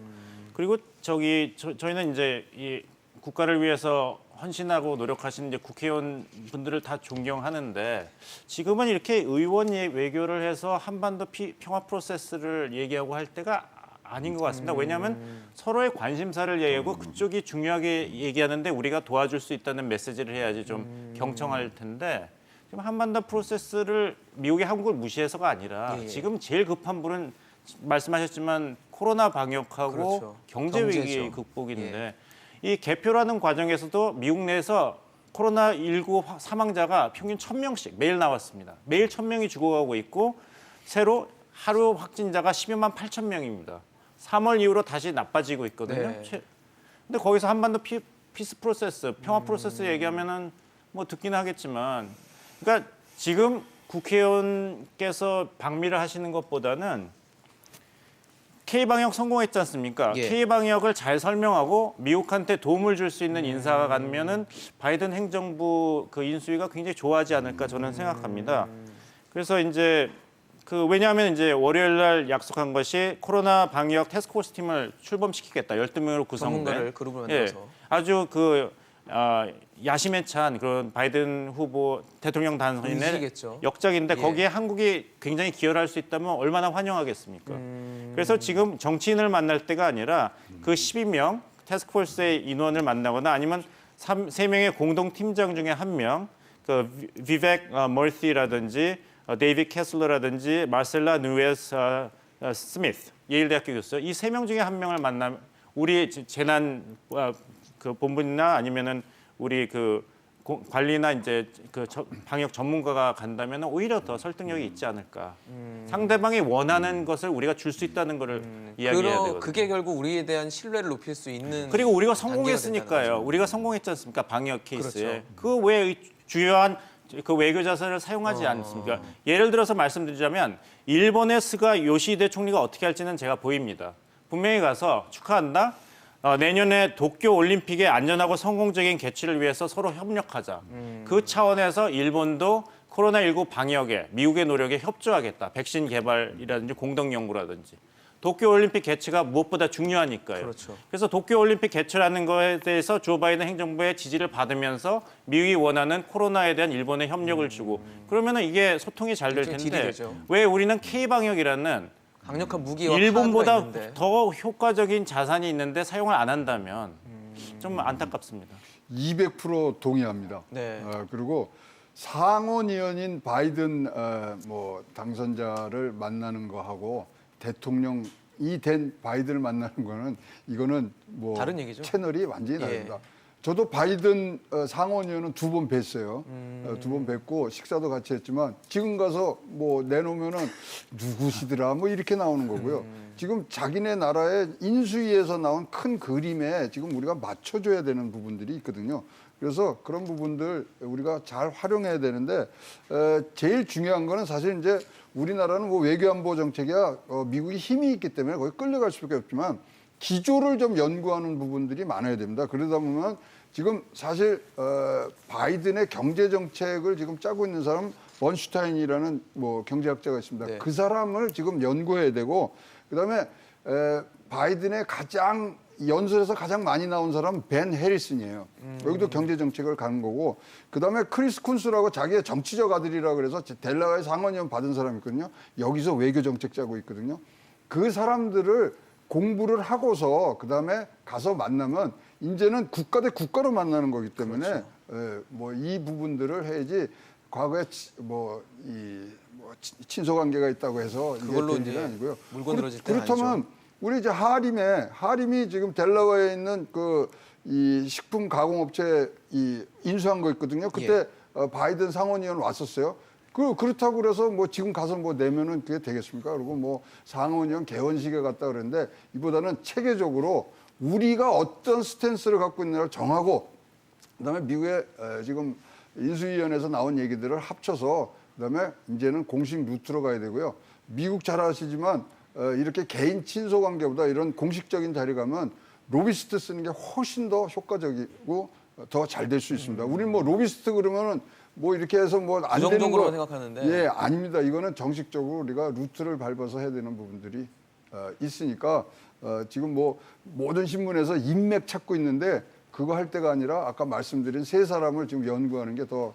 그리고 저희는 이제 이 국가를 위해서 헌신하고 노력하시는 이제 국회의원 분들을 다 존경하는데 지금은 이렇게 의원 외교를 해서 한반도 평화 프로세스를 얘기하고 할 때가 아닌 것 같습니다. 왜냐하면 서로의 관심사를 얘기하고 그쪽이 중요하게 얘기하는데 우리가 도와줄 수 있다는 메시지를 해야지 좀 경청할 텐데 지금 한반도 프로세스를 미국이 한국을 무시해서가 아니라 예. 지금 제일 급한 불은 말씀하셨지만 코로나 방역하고 그렇죠. 경제 위기 경제죠. 극복인데 이 개표라는 과정에서도 미국 내에서 코로나19 사망자가 평균 1,000명씩 매일 나왔습니다. 매일 1,000명이 죽어가고 있고 새로 하루 확진자가 12만 8천 명입니다. 3월 이후로 다시 나빠지고 있거든요. 네. 근데 거기서 한반도 피스 프로세스, 평화 프로세스 얘기하면은 뭐 듣긴 하겠지만 그러니까 지금 국회의원께서 방미를 하시는 것보다는 K방역 성공했지 않습니까? 예. K방역을 잘 설명하고 미국한테 도움을 줄 수 있는 인사가 가면은 바이든 행정부 그 인수위가 굉장히 좋아하지 않을까 저는 생각합니다. 그래서 이제 왜냐하면 이제 월요일 날 약속한 것이 코로나 방역 태스크포스 팀을 출범시키겠다. 12명으로 구성된 전문가를 그룹을 만들어서. 아주 야심에 찬 그런 바이든 후보 대통령 당선인의 의지겠죠. 역작인데 예. 거기에 한국이 굉장히 기여를 할 수 있다면 얼마나 환영하겠습니까? 그래서 지금 정치인을 만날 때가 아니라 그 12명 태스크포스의 인원을 만나거나 아니면 3명의 공동 팀장 중에 한 명, 그 비벡 머시라든지 데이빗 캐슬러라든지 마셀라 누에스 스미스 예일대학교 교수 이 3명 중에 한 명을 만나면 우리 재난 그 본부나 아니면은 우리 관리나 이제 방역 전문가가 간다면 오히려 더 설득력이 있지 않을까. 상대방이 원하는 것을 우리가 줄 수 있다는 것을 이야기해야 되거든요. 그게 결국 우리에 대한 신뢰를 높일 수 있는 그리고 우리가 단계가 성공했으니까요. 된다는 우리가 성공했지 않습니까? 방역 케이스에. 그렇죠. 그 외에 주요한 그 외교 자산을 사용하지 않습니까? 예를 들어서 말씀드리자면 일본의 스가 요시히데 총리가 어떻게 할지는 제가 보입니다. 분명히 가서 축하한다. 내년에 도쿄 올림픽의 안전하고 성공적인 개최를 위해서 서로 협력하자. 그 차원에서 일본도 코로나19 방역에 미국의 노력에 협조하겠다. 백신 개발이라든지 공동 연구라든지. 도쿄 올림픽 개최가 무엇보다 중요하니까요. 그렇죠. 그래서 도쿄 올림픽 개최라는 거에 대해서 조 바이든 행정부의 지지를 받으면서 미국이 원하는 코로나에 대한 일본의 협력을 주고 그러면은 이게 소통이 잘 될 일종의 딜이 텐데 되죠. 왜 우리는 K 방역이라는 강력한 무기와 일본보다 카드가 있는데. 더 효과적인 자산이 있는데 사용을 안 한다면 좀 안타깝습니다. 200% 동의합니다. 네. 그리고 상원의원인 바이든 당선자를 만나는 거하고 대통령이 된 바이든을 만나는 거는 이거는 뭐 다른 얘기죠. 채널이 완전히 예. 다릅니다. 저도 바이든 상원의원은 2번 뵀어요. 2번 뵀고 식사도 같이 했지만 지금 가서 뭐 내놓으면은 누구시더라 뭐 이렇게 나오는 거고요. 지금 자기네 나라의 인수위에서 나온 큰 그림에 지금 우리가 맞춰줘야 되는 부분들이 있거든요. 그래서 그런 부분들 우리가 잘 활용해야 되는데 제일 중요한 거는 사실 이제 우리나라는 뭐 외교안보 정책이야 미국이 힘이 있기 때문에 거기 끌려갈 수밖에 없지만 기조를 좀 연구하는 부분들이 많아야 됩니다. 그러다 보면 지금 사실 바이든의 경제 정책을 지금 짜고 있는 사람 번슈타인이라는 뭐 경제학자가 있습니다. 네. 그 사람을 지금 연구해야 되고 그다음에 바이든의 가장 연설에서 가장 많이 나온 사람은 벤 해리슨이에요. 여기도 경제 정책을 가는 거고 그다음에 크리스 쿤스라고 자기의 정치적 아들이라 그래서 델라와의 상원의원 받은 사람이 있거든요. 여기서 외교 정책 짜고 있거든요. 그 사람들을 공부를 하고서 그다음에 가서 만나면 이제는 국가 대 국가로 만나는 거기 때문에 뭐 이 부분들을 해야지 과거에 친소 관계가 있다고 해서 그걸로 이게 된 일은 이제 아니고요. 물건 늘어질 때는 그렇다면 아니죠. 우리 이제 하림이 지금 델라웨어에 있는 이 식품 가공업체 인수한 거 있거든요. 그때 바이든 상원의원 왔었어요. 그렇다고 그래서 뭐 지금 가서 뭐 내면은 그게 되겠습니까? 그리고 뭐 상원의원 개원식에 갔다 그랬는데 이보다는 체계적으로 우리가 어떤 스탠스를 갖고 있느냐를 정하고 그다음에 미국의 지금 인수위원회에서 나온 얘기들을 합쳐서 그다음에 이제는 공식 루트로 가야 되고요. 미국 잘 아시지만 이렇게 개인 친소 관계보다 이런 공식적인 자리 가면 로비스트 쓰는 게 훨씬 더 효과적이고 더 잘 될 수 있습니다. 우리는 뭐 로비스트 그러면은 뭐 이렇게 해서 뭐 안 되는 부정적으로 거 생각하는데. 예, 아닙니다. 이거는 정식적으로 우리가 루트를 밟아서 해야 되는 부분들이 있으니까 지금 뭐 모든 신문에서 인맥 찾고 있는데 그거 할 때가 아니라 아까 말씀드린 세 사람을 지금 연구하는 게 더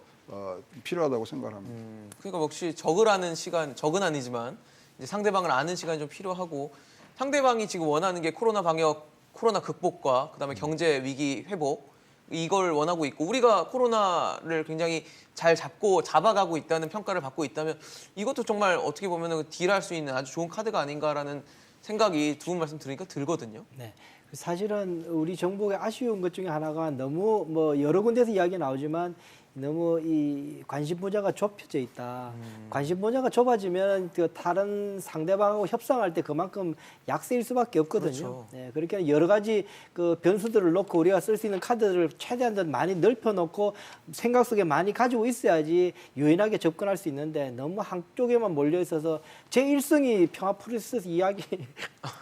필요하다고 생각합니다. 그러니까 역시 적을 아는 시간, 적은 아니지만 이제 상대방을 아는 시간이 좀 필요하고 상대방이 지금 원하는 게 코로나 방역, 코로나 극복과 그다음에 경제 위기 회복 이걸 원하고 있고 우리가 코로나를 굉장히 잘 잡아가고 있다는 평가를 받고 있다면 이것도 정말 어떻게 보면 딜할 수 있는 아주 좋은 카드가 아닌가라는 생각이 두 분 말씀 들으니까 들거든요. 네. 사실은 우리 정부의 아쉬운 것 중에 하나가 너무 뭐 여러 군데서 이야기 나오지만 너무 이 관심 분야가 좁혀져 있다. 관심 분야가 좁아지면 그 다른 상대방하고 협상할 때 그만큼 약세일 수밖에 없거든요. 그렇죠. 네, 그렇게 여러 가지 그 변수들을 놓고 우리가 쓸 수 있는 카드를 최대한 더 많이 넓혀놓고 생각 속에 많이 가지고 있어야지 유연하게 접근할 수 있는데 너무 한쪽에만 몰려 있어서 제 일성이 평화 프로세스 이야기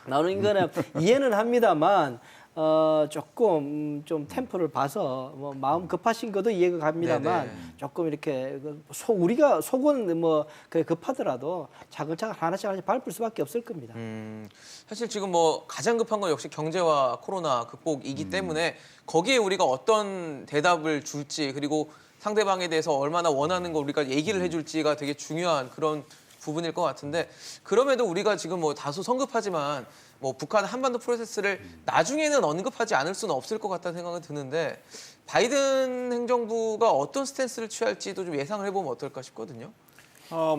나오는 거는 이해는 합니다만. 조금 좀 템포를 봐서 뭐 마음 급하신 것도 이해가 갑니다만 네네. 조금 이렇게 우리가 속은 뭐 급하더라도 차근차근 하나씩 밟을 수밖에 없을 겁니다. 사실 지금 뭐 가장 급한 건 역시 경제와 코로나 극복이기 때문에 거기에 우리가 어떤 대답을 줄지 그리고 상대방에 대해서 얼마나 원하는 거 우리가 얘기를 해줄지가 되게 중요한 그런 부분일 것 같은데 그럼에도 우리가 지금 뭐 다소 성급하지만 뭐 북한 한반도 프로세스를 나중에는 언급하지 않을 수는 없을 것 같다는 생각은 드는데 바이든 행정부가 어떤 스탠스를 취할지도 좀 예상을 해보면 어떨까 싶거든요.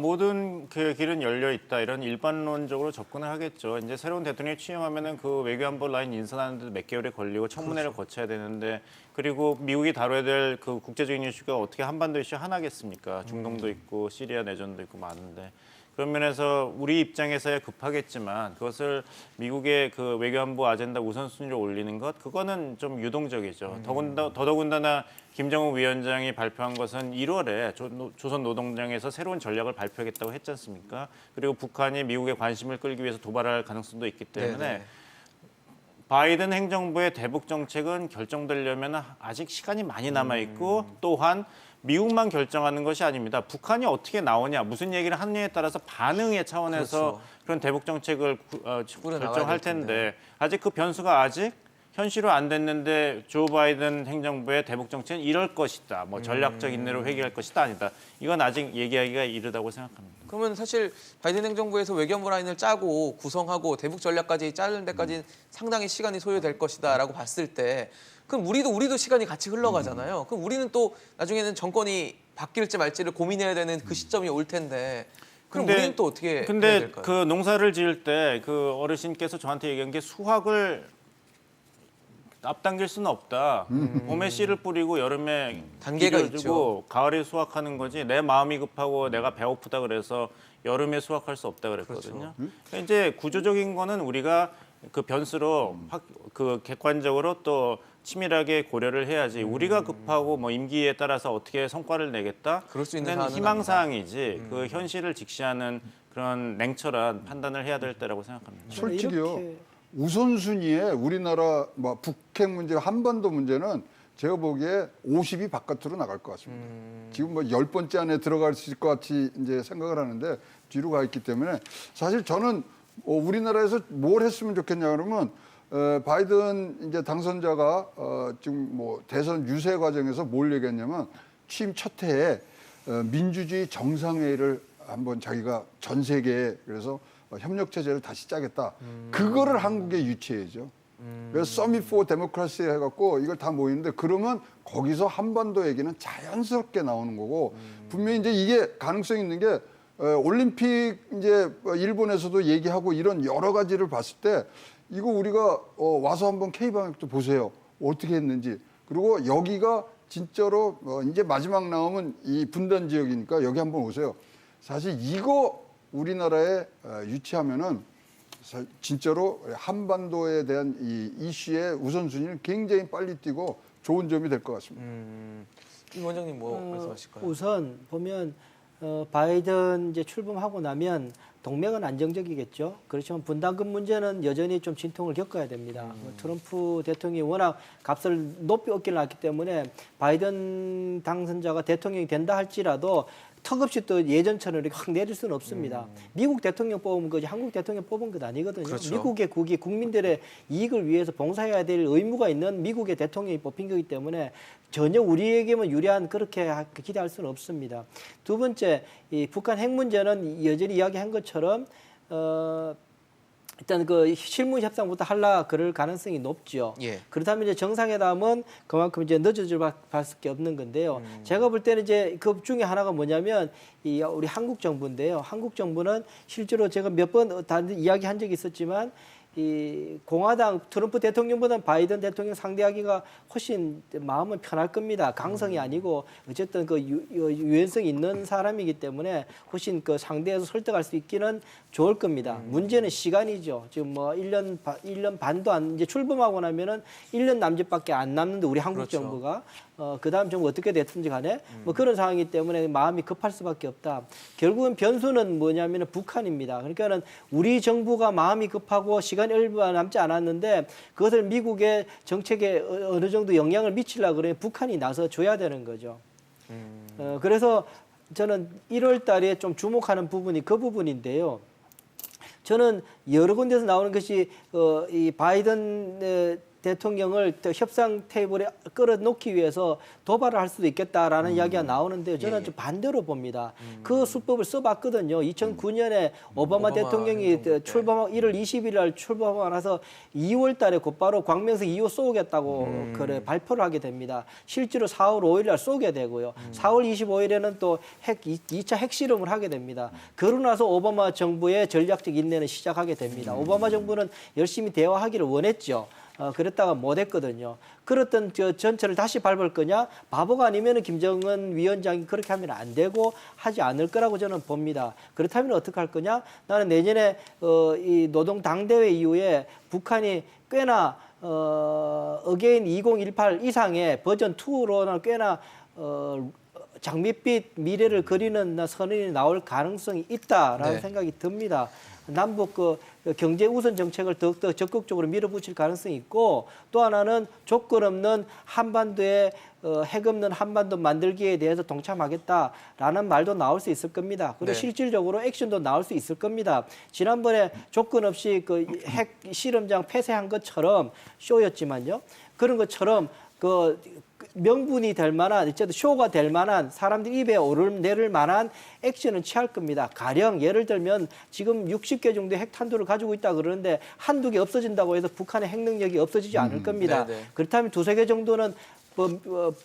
모든 그 길은 열려 있다 이런 일반론적으로 접근을 하겠죠. 이제 새로운 대통령이 취임하면은 그 외교안보 라인 인선하는데 몇 개월이 걸리고 청문회를 거쳐야 되는데 그리고 미국이 다뤄야 될 그 국제적인 이슈가 어떻게 한반도 이슈 하나겠습니까? 중동도 있고 시리아 내전도 있고 많은데. 그런 면에서 우리 입장에서야 급하겠지만 그것을 미국의 그 외교안보 아젠다 우선순위로 올리는 것 그거는 좀 유동적이죠. 더더군다나 김정은 위원장이 발표한 것은 1월에 조선노동당에서 새로운 전략을 발표하겠다고 했지 않습니까? 그리고 북한이 미국의 관심을 끌기 위해서 도발할 가능성도 있기 때문에 네네. 바이든 행정부의 대북 정책은 결정되려면 아직 시간이 많이 남아 있고 또한 미국만 결정하는 것이 아닙니다. 북한이 어떻게 나오냐, 무슨 얘기를 하느냐에 따라서 반응의 차원에서 그렇죠. 그런 대북 정책을 꾸려나가야 결정할 될 텐데. 텐데 아직 그 변수가 아직 현실화 안 됐는데 조 바이든 행정부의 대북 정책은 이럴 것이다. 뭐 전략적 인내로 회귀할 것이다 아니다. 이건 아직 얘기하기가 이르다고 생각합니다. 그러면 사실 바이든 행정부에서 외교안보 라인을 짜고 구성하고 대북 전략까지 짜는 데까지 상당히 시간이 소요될 것이다라고 봤을 때 그럼 우리도 시간이 같이 흘러가잖아요. 그럼 우리는 또 나중에는 정권이 바뀔지 말지를 고민해야 되는 그 시점이 올 텐데 그럼 우리는 또 어떻게 해야 근데 될까요? 그 농사를 지을 때 그 어르신께서 저한테 얘기한 게 수확을 앞당길 수는 없다. 봄에 씨를 뿌리고 여름에 단계가 비료를 있죠. 주고 가을에 수확하는 거지. 내 마음이 급하고 내가 배고프다 그래서 여름에 수확할 수 없다 그랬거든요. 그러니까 이제 구조적인 거는 우리가 그 변수로 그 객관적으로 또 치밀하게 고려를 해야지. 우리가 급하고 뭐 임기에 따라서 어떻게 성과를 내겠다. 그럴 수 있는 그건 사안은 희망 사항이지. 그 현실을 직시하는 그런 냉철한 판단을 해야 될 때라고 생각합니다. 솔직히요. 이렇게 우선순위에 우리나라 뭐 북핵 문제, 한반도 문제는 제가 보기에 50이 바깥으로 나갈 것 같습니다. 지금 뭐 10번째 안에 들어갈 수 있을 것 같이 이제 생각을 하는데 뒤로 가 있기 때문에 사실 저는 우리나라에서 뭘 했으면 좋겠냐 그러면 바이든 이제 당선자가 지금 뭐 대선 유세 과정에서 뭘 얘기했냐면 취임 첫 해에 민주주의 정상회의를 한번 자기가 전 세계에 그래서 협력 체제를 다시 짜겠다. 그거를 한국에 유치해야죠. 그래서 서밋 포 데모크라시 해갖고 이걸 다 모이는데 그러면 거기서 한반도 얘기는 자연스럽게 나오는 거고 분명히 이제 이게 가능성이 있는 게 올림픽 이제 일본에서도 얘기하고 이런 여러 가지를 봤을 때 이거 우리가 와서 한번 K방역도 보세요. 어떻게 했는지. 그리고 여기가 진짜로 이제 마지막 나오면 이 분단 지역이니까 여기 한번 오세요. 사실 이거 우리나라에 유치하면은 진짜로 한반도에 대한 이 이슈의 우선순위를 굉장히 빨리 띄고 좋은 점이 될 것 같습니다. 임 원장님 뭐 말씀하실까요? 우선 보면 바이든 이제 출범하고 나면 동맹은 안정적이겠죠. 그렇지만 분담금 문제는 여전히 좀 진통을 겪어야 됩니다. 트럼프 대통령이 워낙 값을 높이 얻기를 했기 때문에 바이든 당선자가 대통령이 된다 할지라도 턱없이 또 예전처럼 이렇게 확 내릴 수는 없습니다. 미국 대통령 뽑은 거지 한국 대통령 뽑은 것 아니거든요. 그렇죠. 미국의 국익, 국민들의 이익을 위해서 봉사해야 될 의무가 있는 미국의 대통령이 뽑힌 거기 때문에 전혀 우리에게만 유리한 그렇게 기대할 수는 없습니다. 두 번째, 이 북한 핵 문제는 여전히 이야기한 것처럼 일단 그 실무 협상부터 하려 그럴 가능성이 높죠. 예. 그렇다면 이제 정상회담은 그만큼 이제 늦어질 수밖에 없는 건데요. 제가 볼 때는 이제 그 중에 하나가 뭐냐면 이 우리 한국 정부인데요. 한국 정부는 실제로 제가 몇 번 다른 이야기한 적이 있었지만 이 공화당 트럼프 대통령보다는 바이든 대통령 상대하기가 훨씬 마음은 편할 겁니다. 강성이 아니고 어쨌든 그 유연성이 있는 사람이기 때문에 훨씬 그 상대해서 설득할 수 있기는 좋을 겁니다. 문제는 시간이죠. 지금 뭐 1년 반도 안 이제 출범하고 나면은 1년 남짓밖에 안 남는데 우리 한국 그렇죠. 정부가 그다음 정부 어떻게 됐든지 간에 뭐 그런 상황이기 때문에 마음이 급할 수밖에 없다. 결국은 변수는 뭐냐면은 북한입니다. 그러니까는 우리 정부가 마음이 급하고 시간이 얼마 남지 않았는데 그것을 미국의 정책에 어느 정도 영향을 미치려고 그러면 북한이 나서 줘야 되는 거죠. 그래서 저는 1월 달에 좀 주목하는 부분이 그 부분인데요. 저는 여러 군데서 나오는 것이 이 바이든 대통령을 협상 테이블에 끌어놓기 위해서 도발을 할 수도 있겠다라는 이야기가 나오는데요. 저는 예. 좀 반대로 봅니다. 그 수법을 써봤거든요. 2009년에 오바마 대통령이 행정부 때. 출범하고 1월 20일 날 출범하고 나서 2월 달에 곧바로 광명성 2호 쏘겠다고 그래 발표를 하게 됩니다. 실제로 4월 5일 날 쏘게 되고요. 4월 25일에는 또 2차 핵실험을 하게 됩니다. 그러고 나서 오바마 정부의 전략적 인내는 시작하게 됩니다. 오바마 정부는 열심히 대화하기를 원했죠. 그랬다가 못했거든요. 그랬던 저 전철을 다시 밟을 거냐? 바보가 아니면 김정은 위원장이 그렇게 하면 안 되고 하지 않을 거라고 저는 봅니다. 그렇다면 어떻게 할 거냐? 나는 내년에 이 노동 당대회 이후에 북한이 꽤나 어게인 2018 이상의 버전 2로는 꽤나 장밋빛 미래를 그리는 선언이 나올 가능성이 있다라는 네. 생각이 듭니다. 남북 그 경제 우선 정책을 더욱더 적극적으로 밀어붙일 가능성이 있고 또 하나는 조건 없는 한반도에 핵 없는 한반도 만들기에 대해서 동참하겠다라는 말도 나올 수 있을 겁니다. 그리고 네. 실질적으로 액션도 나올 수 있을 겁니다. 지난번에 조건 없이 그 핵 실험장 폐쇄한 것처럼 쇼였지만요. 그런 것처럼 그 명분이 될 만한 어쨌든 쇼가 될 만한 사람들 입에 오르내릴 만한 액션은 취할 겁니다. 가령 예를 들면 지금 60개 정도의 핵탄두를 가지고 있다 그러는데 한두 개 없어진다고 해서 북한의 핵 능력이 없어지지 않을 겁니다. 네네. 그렇다면 두세 개 정도는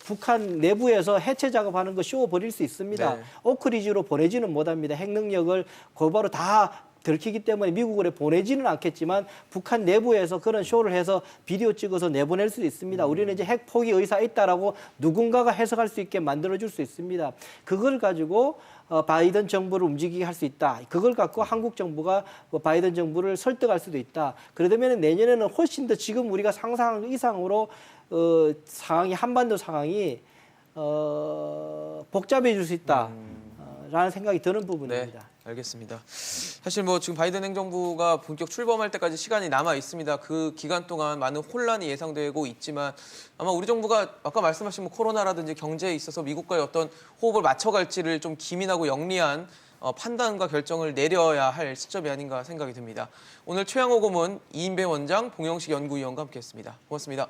북한 내부에서 해체 작업하는 거 쇼 벌일 수 있습니다. 네. 오크리지로 보내지는 못합니다. 핵 능력을 곧바로 다 들키기 때문에 미국으로 보내지는 않겠지만 북한 내부에서 그런 쇼를 해서 비디오 찍어서 내보낼 수도 있습니다. 우리는 이제 핵 포기 의사 있다라고 누군가가 해석할 수 있게 만들어줄 수 있습니다. 그걸 가지고 바이든 정부를 움직이게 할 수 있다. 그걸 갖고 한국 정부가 바이든 정부를 설득할 수도 있다. 그러다면 내년에는 훨씬 더 지금 우리가 상상한 이상으로 상황이 한반도 상황이 복잡해질 수 있다. 라는 생각이 드는 부분입니다. 네, 알겠습니다. 사실 뭐 지금 바이든 행정부가 본격 출범할 때까지 시간이 남아 있습니다. 그 기간 동안 많은 혼란이 예상되고 있지만 아마 우리 정부가 아까 말씀하신 뭐 코로나라든지 경제에 있어서 미국과의 어떤 호흡을 맞춰갈지를 좀 기민하고 영리한 판단과 결정을 내려야 할 시점이 아닌가 생각이 듭니다. 오늘 최양호 고문, 이인배 원장, 봉영식 연구위원과 함께했습니다. 고맙습니다.